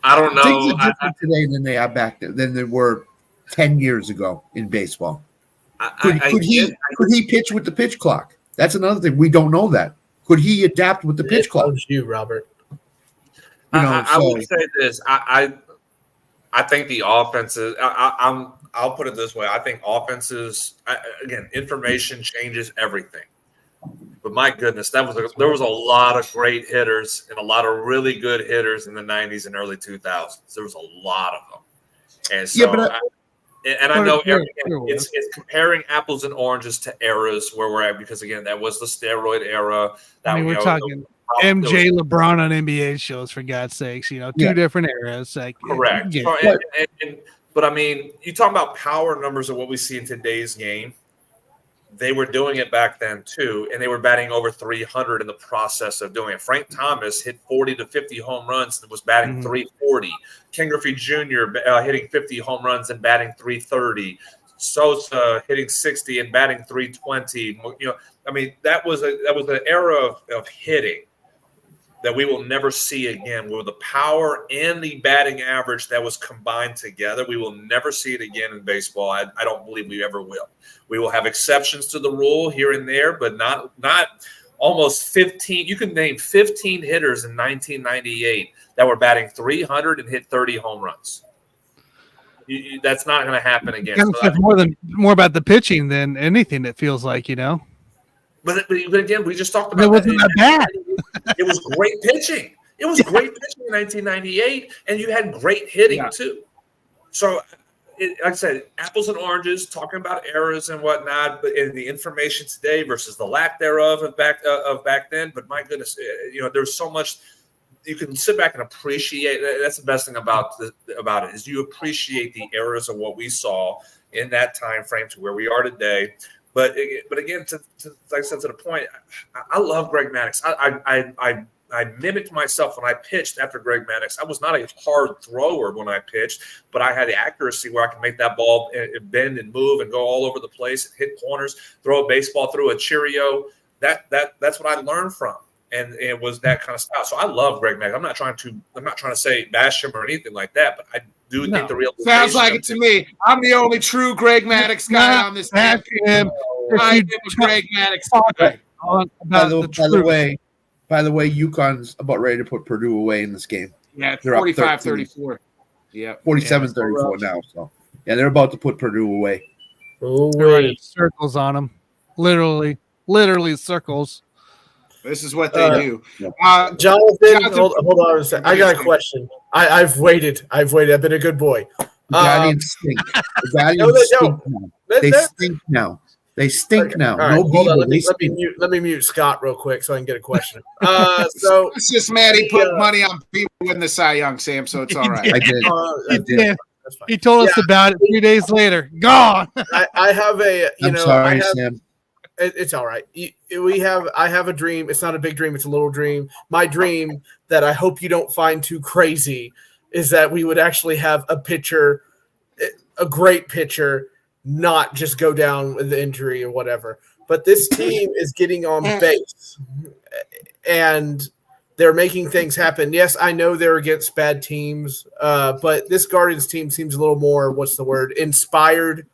I don't know. Things are different today than they are back then, than they were 10 years ago in baseball. Could he pitch with the pitch clock? That's another thing. We don't know that. Could he adapt with the pitch clock? That was you, Robert. I would say this. I think the offenses. I'll put it this way. I think offenses. Again, information changes everything. But my goodness, there was a lot of great hitters and a lot of really good hitters in the 90s and early 2000s. There was a lot of them. And so, I know it's comparing apples and oranges to eras where we're at because, again, that was the steroid era. We're talking MJ, LeBron on NBA shows, for God's sakes. Two different eras. Correct. But, I mean, you talk about power numbers of what we see in today's game. They were doing it back then, too, and they were batting over 300 in the process of doing it. Frank Thomas hit 40 to 50 home runs and was batting 340. Ken Griffey Jr. Hitting 50 home runs and batting 330. Sosa hitting 60 and batting 320. That was an era of hitting that we will never see again, where the power and the batting average that was combined together. We will never see it again in baseball. I don't believe we ever will. We will have exceptions to the rule here and there, but not almost 15. You can name 15 hitters in 1998 that were batting 300 and hit 30 home runs. that's not going to happen again. Kind of more about the pitching than anything. It feels like, you know. But again, we just talked about it wasn't that bad. It was great pitching. It was great pitching in 1998, and you had great hitting too. So, like I said, apples and oranges, talking about eras and whatnot, but in the information today versus the lack thereof of back then. But my goodness, there's so much you can sit back and appreciate. That's the best thing about it is you appreciate the eras of what we saw in that time frame to where we are today. But again, like I said, to the point, I love Greg Maddux. I mimicked myself when I pitched after Greg Maddux. I was not a hard thrower when I pitched, but I had the accuracy where I could make that ball bend and move and go all over the place, hit corners, throw a baseball through a Cheerio. That's what I learned from, and it was that kind of style. So I love Greg Maddux. I'm not trying to say bash him or anything like that, but I do think the real sounds like it to me. I'm the only true Greg Maddux guy on this team. I am a Greg Maddux guy. By the way, UConn's about ready to put Purdue away in this game. Yeah, 45-34. Yeah, 47-34 now. So yeah, they're about to put Purdue away. They're running circles on them, literally circles. This is what they do. Jonathan, hold on a second. I got a question. I've waited. I've been a good boy. The Guardians stink. The Guardians stink now. They stink now. They stink now. Right, no hold on. Bieber. Let me mute Scott real quick so I can get a question. So it's just Maddie put money on people winning the Cy Young, Sam. So it's all right. I did. That's fine. He told us about it 3 days later. Gone. I have a. I'm sorry, Sam. It's all right. I have a dream. It's not a big dream. It's a little dream. My dream that I hope you don't find too crazy is that we would actually have a pitcher, a great pitcher, not just go down with the injury or whatever. But this team is getting on base, and they're making things happen. Yes, I know they're against bad teams, but this Guardians team seems a little more, inspired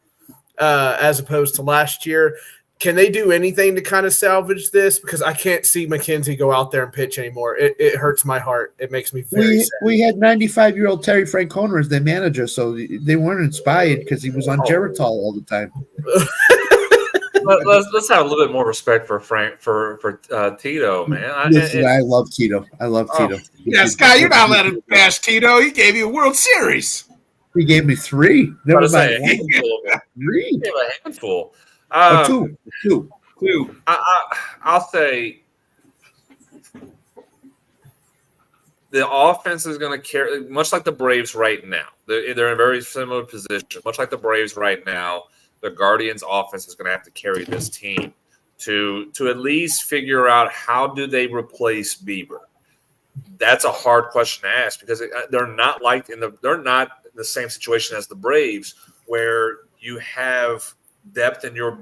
as opposed to last year. Can they do anything to kind of salvage this? Because I can't see McKenzie go out there and pitch anymore. It hurts my heart. It makes me very sad. We had 95-year-old Terry Francona as their manager, so they weren't inspired because he was on Geritol all the time. Let's have a little bit more respect for Tito, man. I love Tito. Tito. Yeah, Scott, you're not letting him bash Tito. He gave you a World Series. He gave me 3. Never mind. A handful. 3. He gave a handful. Two. I'll say the offense is going to carry, much like the Braves right now. They're in a very similar position. Much like the Braves right now, the Guardians' offense is going to have to carry this team to at least figure out how do they replace Bieber. That's a hard question to ask because they're not in the same situation as the Braves, where you have depth in your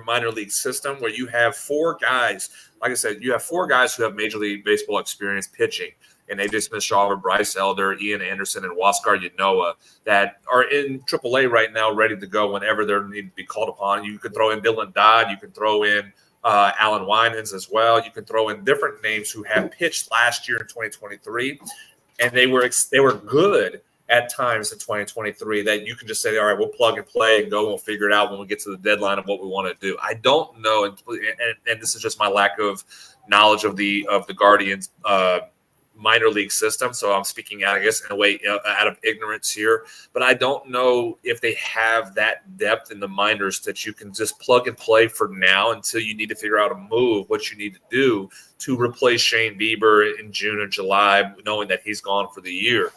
minor league system, where you have 4 guys. Like I said, you have 4 guys who have Major League Baseball experience pitching, and AJ Smith-Shawver, Bryce Elder, Ian Anderson, and Huascar Yanoa that are in AAA right now, ready to go whenever they need to be called upon. You could throw in Dylan Dodd. You can throw in Alan Winans as well. You can throw in different names who have pitched last year in 2023, and they were good at times in 2023 that you can just say, all right, we'll plug and play and go and we'll figure it out when we get to the deadline of what we want to do. I don't know. And this is just my lack of knowledge of the Guardians minor league system. So I'm speaking out, I guess, in a way out of ignorance here, but I don't know if they have that depth in the minors that you can just plug and play for now until you need to figure out a move, what you need to do to replace Shane Bieber in June or July, knowing that he's gone for the year.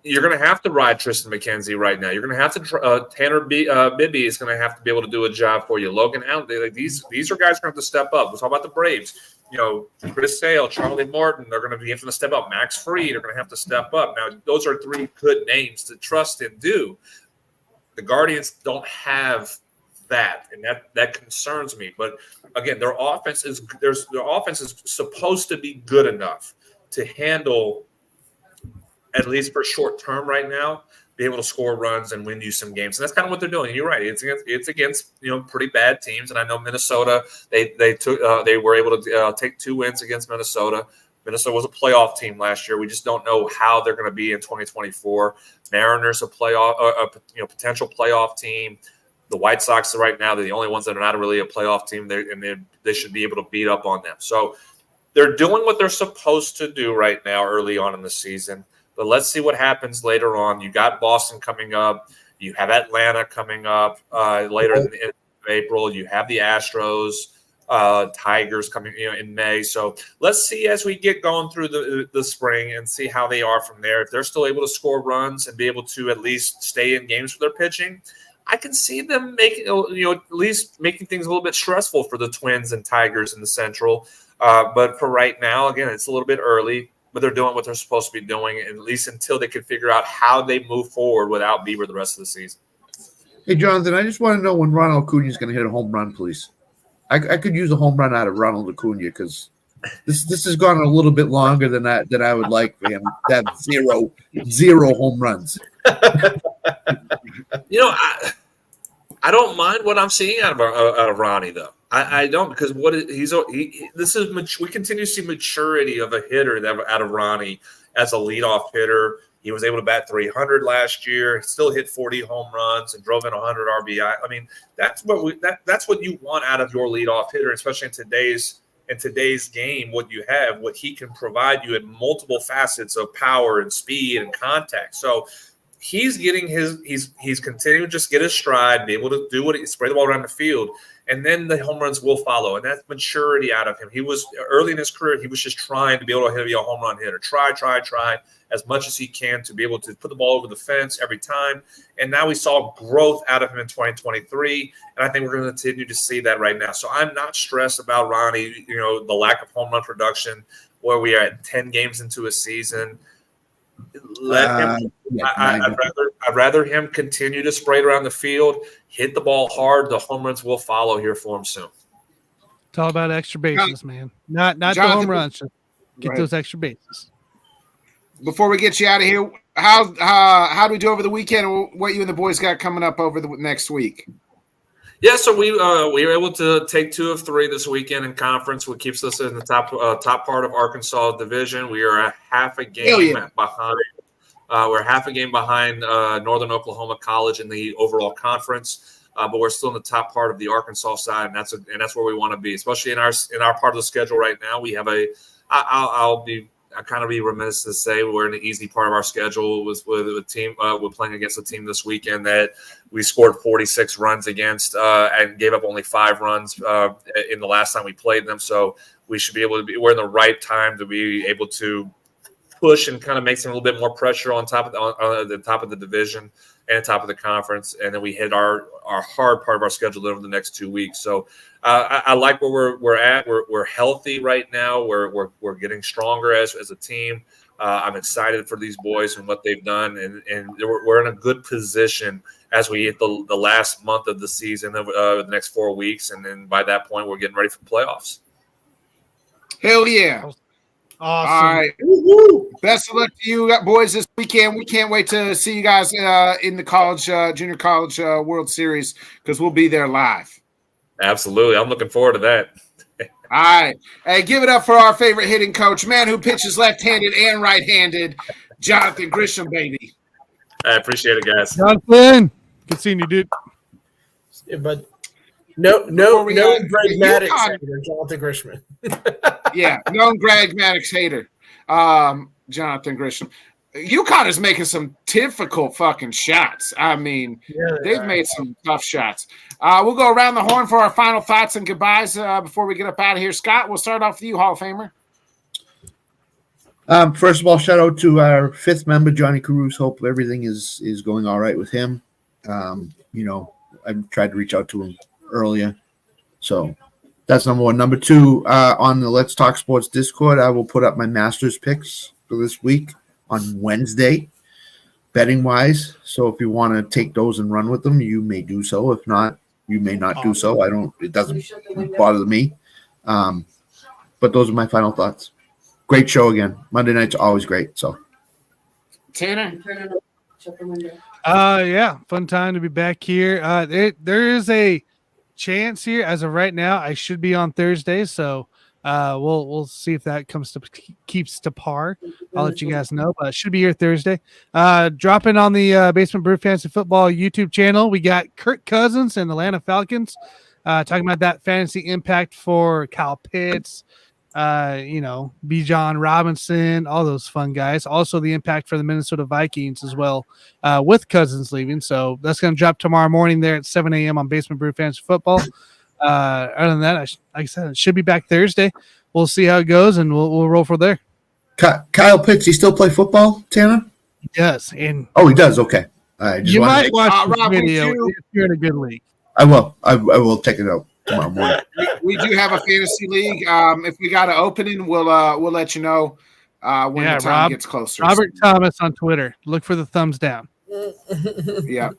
You're going to have to ride Tristan McKenzie right now. You're going to have to Tanner Bibby is going to have to be able to do a job for you. Logan Allen, these are guys going to have to step up. We'll talk about the Braves. Chris Sale, Charlie Morton, they're going to be having to step up. Max Fried are going to have to step up. Now, those are 3 good names to trust and do. The Guardians don't have that, and that concerns me. But again, their offense is supposed to be good enough to handle, at least for short term right now, be able to score runs and win you some games. And that's kind of what they're doing. And you're right. It's against pretty bad teams. And I know Minnesota, they were able to take 2 wins against Minnesota. Minnesota was a playoff team last year. We just don't know how they're going to be in 2024. Mariners, potential playoff team. The White Sox right now, they're the only ones that are not really a playoff team, they should be able to beat up on them. So they're doing what they're supposed to do right now early on in the season. But let's see what happens later on. You got Boston coming up. You have Atlanta coming up later in April. You have the Astros, Tigers coming in May. So let's see as we get going through the spring and see how they are from there. If they're still able to score runs and be able to at least stay in games for their pitching, I can see them making, at least making things a little bit stressful for the Twins and Tigers in the Central. But for right now, again, it's a little bit early, but they're doing what they're supposed to be doing, at least until they can figure out how they move forward without Bieber the rest of the season. Hey, Jonathan, I just want to know when Ronald Acuna is going to hit a home run, please. I could use a home run out of Ronald Acuna because this has gone a little bit longer than I would like for him. That zero home runs. I don't mind what I'm seeing out of Ronnie though. I don't, because we continue to see maturity of a hitter out of Ronnie as a leadoff hitter. He was able to bat 300 last year, still hit 40 home runs and drove in 100 RBI. I mean, that's what you want out of your leadoff hitter, especially in today's game. What he can provide you in multiple facets of power and speed and contact. So he's getting he's continuing to just get his stride, be able to do spray the ball around the field, and then the home runs will follow. And that's maturity out of him. He was early in his career, he was just trying to be able to be a home run hitter. Try as much as he can to be able to put the ball over the fence every time. And now we saw growth out of him in 2023. And I think we're going to continue to see that right now. So I'm not stressed about Ronnie, the lack of home run production where we are at 10 games into a season. I'd rather him continue to spray it around the field, hit the ball hard. The home runs will follow here for him soon. It's all about extra bases, man. Not the home runs. Get those extra bases. Before we get you out of here, how do we do over the weekend? And what you and the boys got coming up over the next week? Yeah, so we were able to take 2 of 3 this weekend in conference, which keeps us in the top part of Arkansas division. We are a half a game behind. We're half a game behind Northern Oklahoma College in the overall conference, but we're still in the top part of the Arkansas side, and that's where we want to be, especially in our part of the schedule right now. We have I kind of be remiss to say we're in the easy part of our schedule with a team. We're playing against a team this weekend that we scored 46 runs against and gave up only 5 runs in the last time we played them. So we should be able to we're in the right time to be able to push and kind of make some a little bit more pressure on the top of the division and top of the conference, and then we hit our hard part of our schedule over the next 2 weeks. So I like where we're at. We're healthy right now. We're getting stronger as a team. I'm excited for these boys and what they've done, and we're in a good position as we hit the last month of the season of the next 4 weeks, and then by that point we're getting ready for playoffs. Hell yeah! Awesome. All right. Woo-hoo. Best of luck to you boys this weekend. We can't wait to see you guys in the junior college World Series, because we'll be there live. Absolutely. I'm looking forward to that. All right. Hey, give it up for our favorite hitting coach, man who pitches left-handed and right-handed, Jonathan Grisham, baby. I appreciate it, guys. Jonathan, good seeing you, dude. Yeah, but no Greg Maddox hater, Jonathan Grishman. Yeah, known Greg Maddox hater, Jonathan Grisham. UConn is making some difficult fucking shots. I mean, they've made some tough shots. We'll go around the horn for our final thoughts and goodbyes before we get up out of here. Scott, we'll start off with you, Hall of Famer. First of all, shout out to our 5th member, Johnny Caruso. Hope everything is going all right with him. I tried to reach out to him earlier. So that's number 1. Number 2, on the Let's Talk Sports Discord, I will put up my Masters picks for this week on Wednesday, betting wise. So if you want to take those and run with them, you may do so. If not, you may not do so. It doesn't bother me. But those are my final thoughts. Great show again. Monday night's always great. So Tanner. Yeah, fun time to be back here. There is a chance here as of right now. I should be on Thursday, so We'll see if that keeps to par. I'll let you guys know, but it should be here Thursday. Dropping on the Basement Brew Fantasy Football YouTube channel, we got Kirk Cousins and Atlanta Falcons talking about that fantasy impact for Kyle Pitts, Bijan Robinson, all those fun guys. Also the impact for the Minnesota Vikings as well, with Cousins leaving. So that's going to drop tomorrow morning there at 7 a.m. on Basement Brew Fantasy Football. Other than that, like I said, it should be back Thursday. We'll see how it goes, and we'll roll from there. Kyle Pitts, he still play football, Tanner? Yes, and he does. Okay, all right. You might watch this Rob, video if you're in a good league. I will. I will check it out tomorrow morning. We do have a fantasy league. If we got an opening, we'll let you know when the time gets closer. Robert Thomas on Twitter. Look for the thumbs down. Yeah.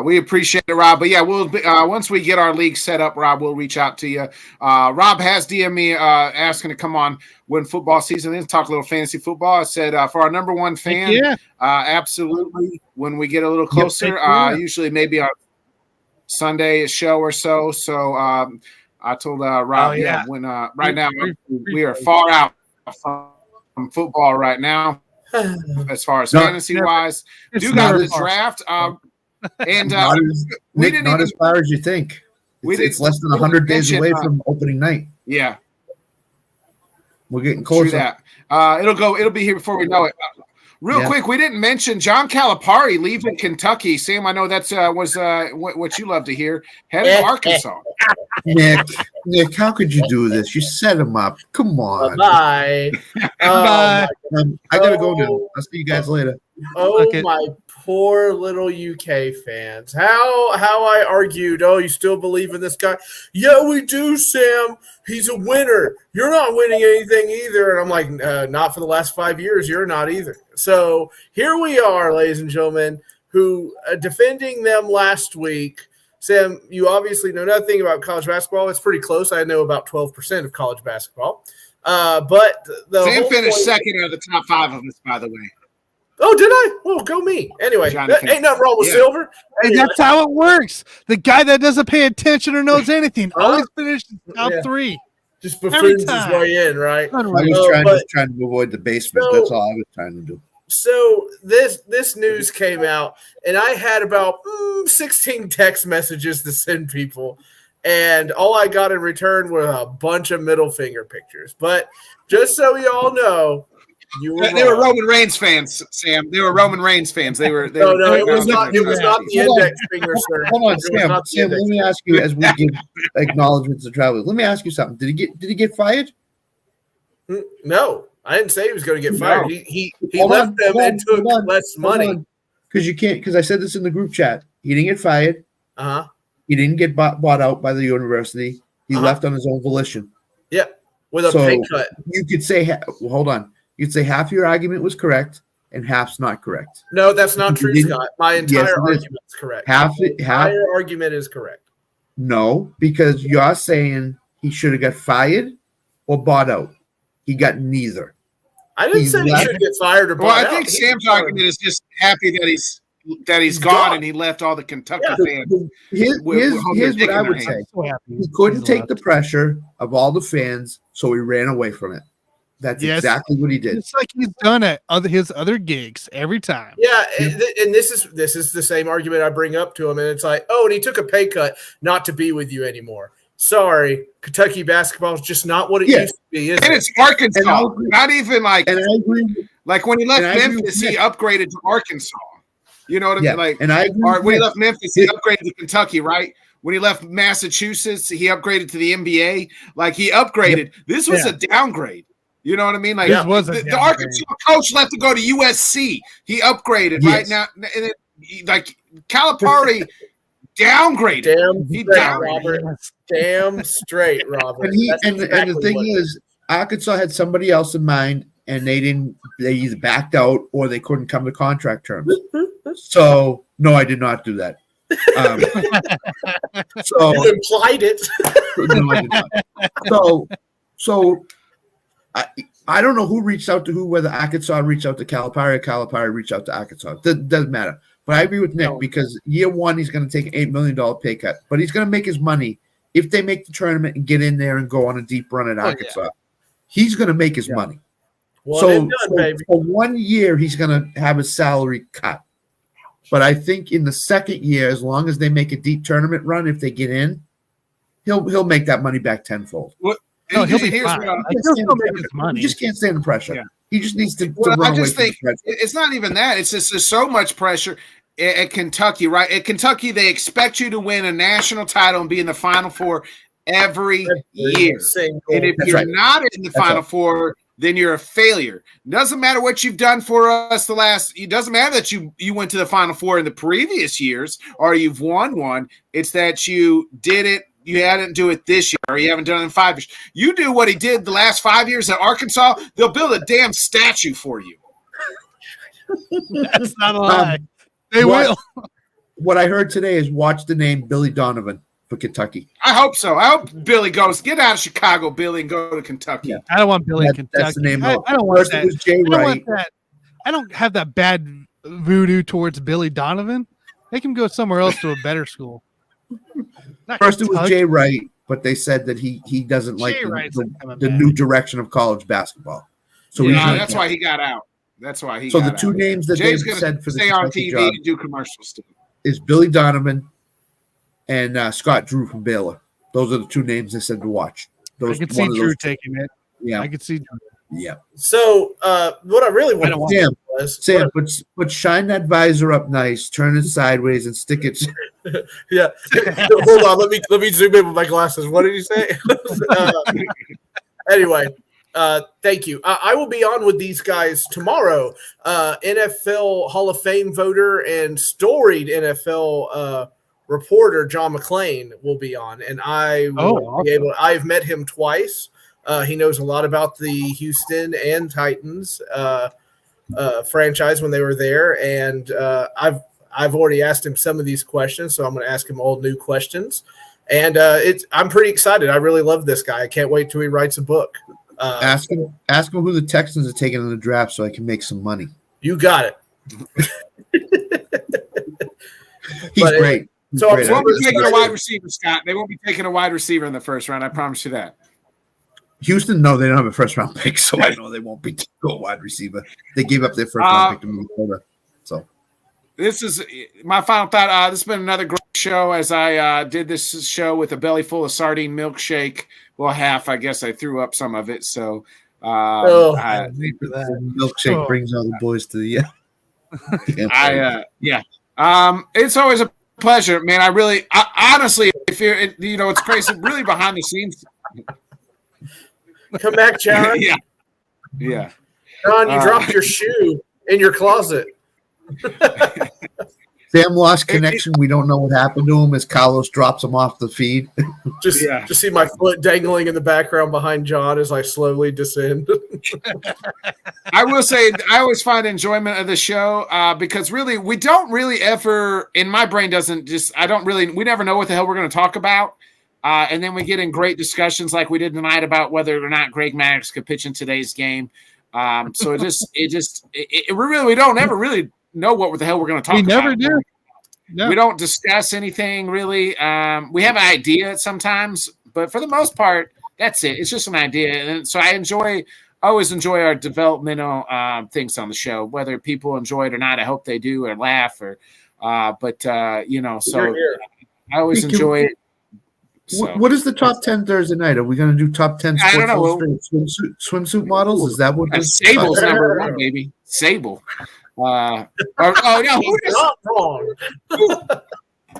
We appreciate it, Rob. But yeah, we'll once we get our league set up, Rob, we'll reach out to you. Rob has DM'd me asking to come on when football season is, talk a little fantasy football. I said for our number one fan, absolutely. When we get a little closer, usually maybe our Sunday show or so. So I told Rob, when right now we are far out from football right now as far as fantasy wise. Do got the draft. And not as far as you think. It's less than 100 days away from opening night. Yeah, we're getting closer. True that. It'll be here before we know it. Real quick, we didn't mention John Calipari leaving Kentucky. Sam, I know that's was what you love to hear. Headed to Arkansas. Nick, how could you do this? You set him up. Come on. Bye. Bye. I gotta go now. I'll see you guys later. Oh my poor little UK fans. How I argued, you still believe in this guy? Yeah, we do, Sam. He's a winner. You're not winning anything either. And I'm like, not for the last 5 years. You're not either. So here we are, ladies and gentlemen, who defending them last week. Sam, you obviously know nothing about college basketball. It's pretty close. I know about 12% of college basketball. But Sam finished second out of the top 5 of us, by the way. Oh, did I? Well, go me. Anyway, ain't nothing wrong with Silver. Anyway. That's how it works. The guy that doesn't pay attention or knows anything always finishes top 3. Just buffoons his way in, right? I was trying to avoid the basement. That's all I was trying to do. So this news came out, and I had about 16 text messages to send people, and all I got in return were a bunch of middle finger pictures. But just so you all know, they were Roman Reigns fans, Sam. They were Roman Reigns fans. It was not the index finger, sir. Hold on, Sam. Let me ask you, as we give acknowledgments to travelers. Let me ask you something. Did he get fired? No, I didn't say he was going to get fired. No. He left them and took less money. Because you can't. Because I said this in the group chat. He didn't get fired. He didn't get bought out by the university. He left on his own volition. Yeah, with a pay cut. You could say, hold on. You'd say half your argument was correct and half's not correct. No, that's not true, Scott. My entire argument is correct. Half argument is correct. No, because you're saying he should have got fired or bought out. He got neither. I didn't say he should get fired or bought out. I think Sam's argument is just happy that he's gone and he left all the Kentucky fans. Here's what I would say. He couldn't take the pressure of all the fans, so he ran away from it. That's exactly what he did. It's like he's done at his other gigs every time. Yeah, and this is the same argument I bring up to him, and it's like, and he took a pay cut not to be with you anymore. Sorry, Kentucky basketball is just not what it used to be. It's Arkansas, not even like. And I agree. Like when he left Memphis, he upgraded to Arkansas. You know what I mean? Like, and I agree. When he left Memphis, he upgraded to Kentucky, right? When he left Massachusetts, he upgraded to the NBA. Like he upgraded. This was a downgrade. You know what I mean? Like the Arkansas coach left to go to USC. He upgraded right now. And like Calipari downgraded. He downgraded. Damn straight, Robert. And the thing is, Arkansas had somebody else in mind, and they either backed out or they couldn't come to contract terms. So no, I did not do that. So you implied it. No, I did not. So. I don't know who reached out to who, whether Arkansas reached out to Calipari or Calipari reached out to Arkansas. It doesn't matter. But I agree with Nick because year one, he's going to take an $8 million pay cut. But he's going to make his money if they make the tournament and get in there and go on a deep run at Arkansas, he's going to make his money. One and done, baby. For 1 year, he's going to have his salary cut. But I think in the second year, as long as they make a deep tournament run, if they get in, he'll make that money back tenfold. Well, No, he'll be here's fine. what I- He'll still make his money. He just can't stand the pressure. Yeah. He just needs to Well, run I away just from think the pressure. it's not even that. It's just there's so much pressure at Kentucky, right? At Kentucky, they expect you to win a national title and be in the Final Four every year. And if That's you're right. not in the That's Final right. Four, then you're a failure. Doesn't matter what you've done for us it doesn't matter that you went to the Final Four in the previous years or you've won one. It's that you did it. You hadn't do it this year, or you haven't done it in 5 years. You do what he did the last 5 years at Arkansas, they'll build a damn statue for you. That's not a lie. They what- will. What I heard today is watch the name Billy Donovan for Kentucky. I hope so. I hope Billy goes. Get out of Chicago, Billy, and go to Kentucky. Yeah. I don't want Billy in That's Kentucky. the name. I don't want First that. it was Jay I don't Wright. want that. I don't have that bad voodoo towards Billy Donovan. Make him go somewhere else to a better school. Not First it was Kentucky. Jay Wright, but they said that he doesn't like Jay Wright's not coming the back. new direction of college basketball. So Yeah, he's not- that's why he got out. That's why he So got the two out. names that Jay's they've going said to for the stay on Kentucky TV job and do commercials too. is Billy Donovan and Scott Drew from Baylor. Those are the two names they said to watch. I Those, could one see of those- Drew taking it. Yeah, I could see Drew. yeah. So what I really I don't want want to Sam, do was Sam, but shine that visor up nice, turn it sideways, and stick it. yeah. Hold on, let me zoom in with my glasses. What did you say? Anyway, thank you. I will be on with these guys tomorrow. NFL Hall of Fame voter and storied NFL reporter John McClain will be on, and I will be able. I've met him twice. He knows a lot about the Houston and Titans franchise when they were there, and I've already asked him some of these questions, so I'm going to ask him all new questions. And I'm pretty excited. I really love this guy. I can't wait till he writes a book. Ask him who the Texans are taking in the draft, so I can make some money. You got it. He's But, great. He's so I'm great. They won't be It's taking a exciting. wide receiver, Scott. They won't be taking a wide receiver in the first round. I promise you that. Houston, no, they don't have a first round pick, so I know they won't be taking a wide receiver. They gave up their first round pick to Minnesota. So This is my final thought. This has been another great show as I did this show with a belly full of sardine milkshake. Well, half, I guess I threw up some of it. So the milkshake brings all the boys to the it's always a pleasure, man. I honestly, if you're, it's crazy, really behind the scenes. Come back, John. Yeah. John, you dropped your shoe in your closet. Sam lost connection. We don't know what happened to him as Carlos drops him off the feed. Just see my foot dangling in the background behind John as I slowly descend. I will say I always find enjoyment of the show because really we don't really ever, in my brain we never know what the hell we're going to talk about. And then we get in great discussions like we did tonight about whether or not Greg Maddox could pitch in today's game. So we don't ever really know what the hell we're going to talk about. We never do. No. We don't discuss anything really. We have an idea sometimes, but for the most part, that's it. It's just an idea. And so I always enjoy our developmental things on the show, whether people enjoy it or not. I hope they do or laugh so I always enjoy it. So. What is the top 10 Thursday night? Are we going to do top 10 I don't know. swimsuit models? Is that what Sable's number one, baby. Sable. No, who is Not wrong.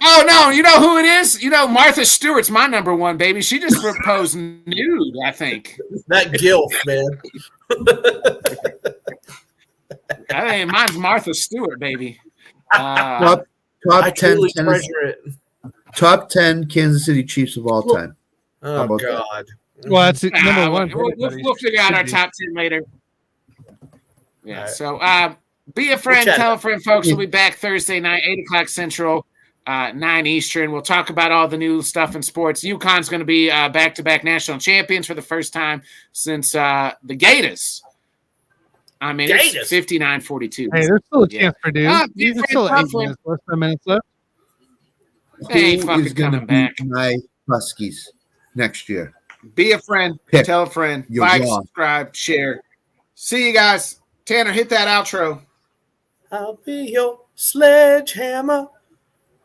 Oh no, you know who it is? Martha Stewart's my number one, baby. She just proposed nude, I think. That gilf, man. I think mine's Martha Stewart, baby. top I 10 truly Tennessee, treasure it. top 10 Kansas City Chiefs of all time. Oh about God. Well, that's number one. We'll figure out our top 10 later. Yeah. Right. So be a friend, We'll chat. tell a friend, folks. We'll be back Thursday night, 8:00 Central, 9 Eastern. We'll talk about all the new stuff in sports. UConn's going to be back-to-back national champions for the first time since the Gators. I mean, Gators. it's 59-42. Hey, there's still a chance for dude. be There's still friend, 8 minutes left. 10 minutes left. They ain't Who fucking is gonna coming back. be my Huskies next year. Be a friend. Pick. Tell a friend. You're Like, wrong. subscribe, share. See you guys. Tanner, hit that outro. I'll be your sledgehammer.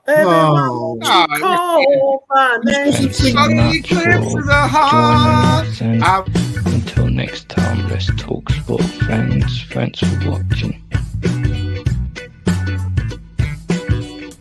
Baby, Oh. why don't you call my name? Sunny clips of the heart. Joining us, and until next time, let's talk sport, friends. Thanks for watching.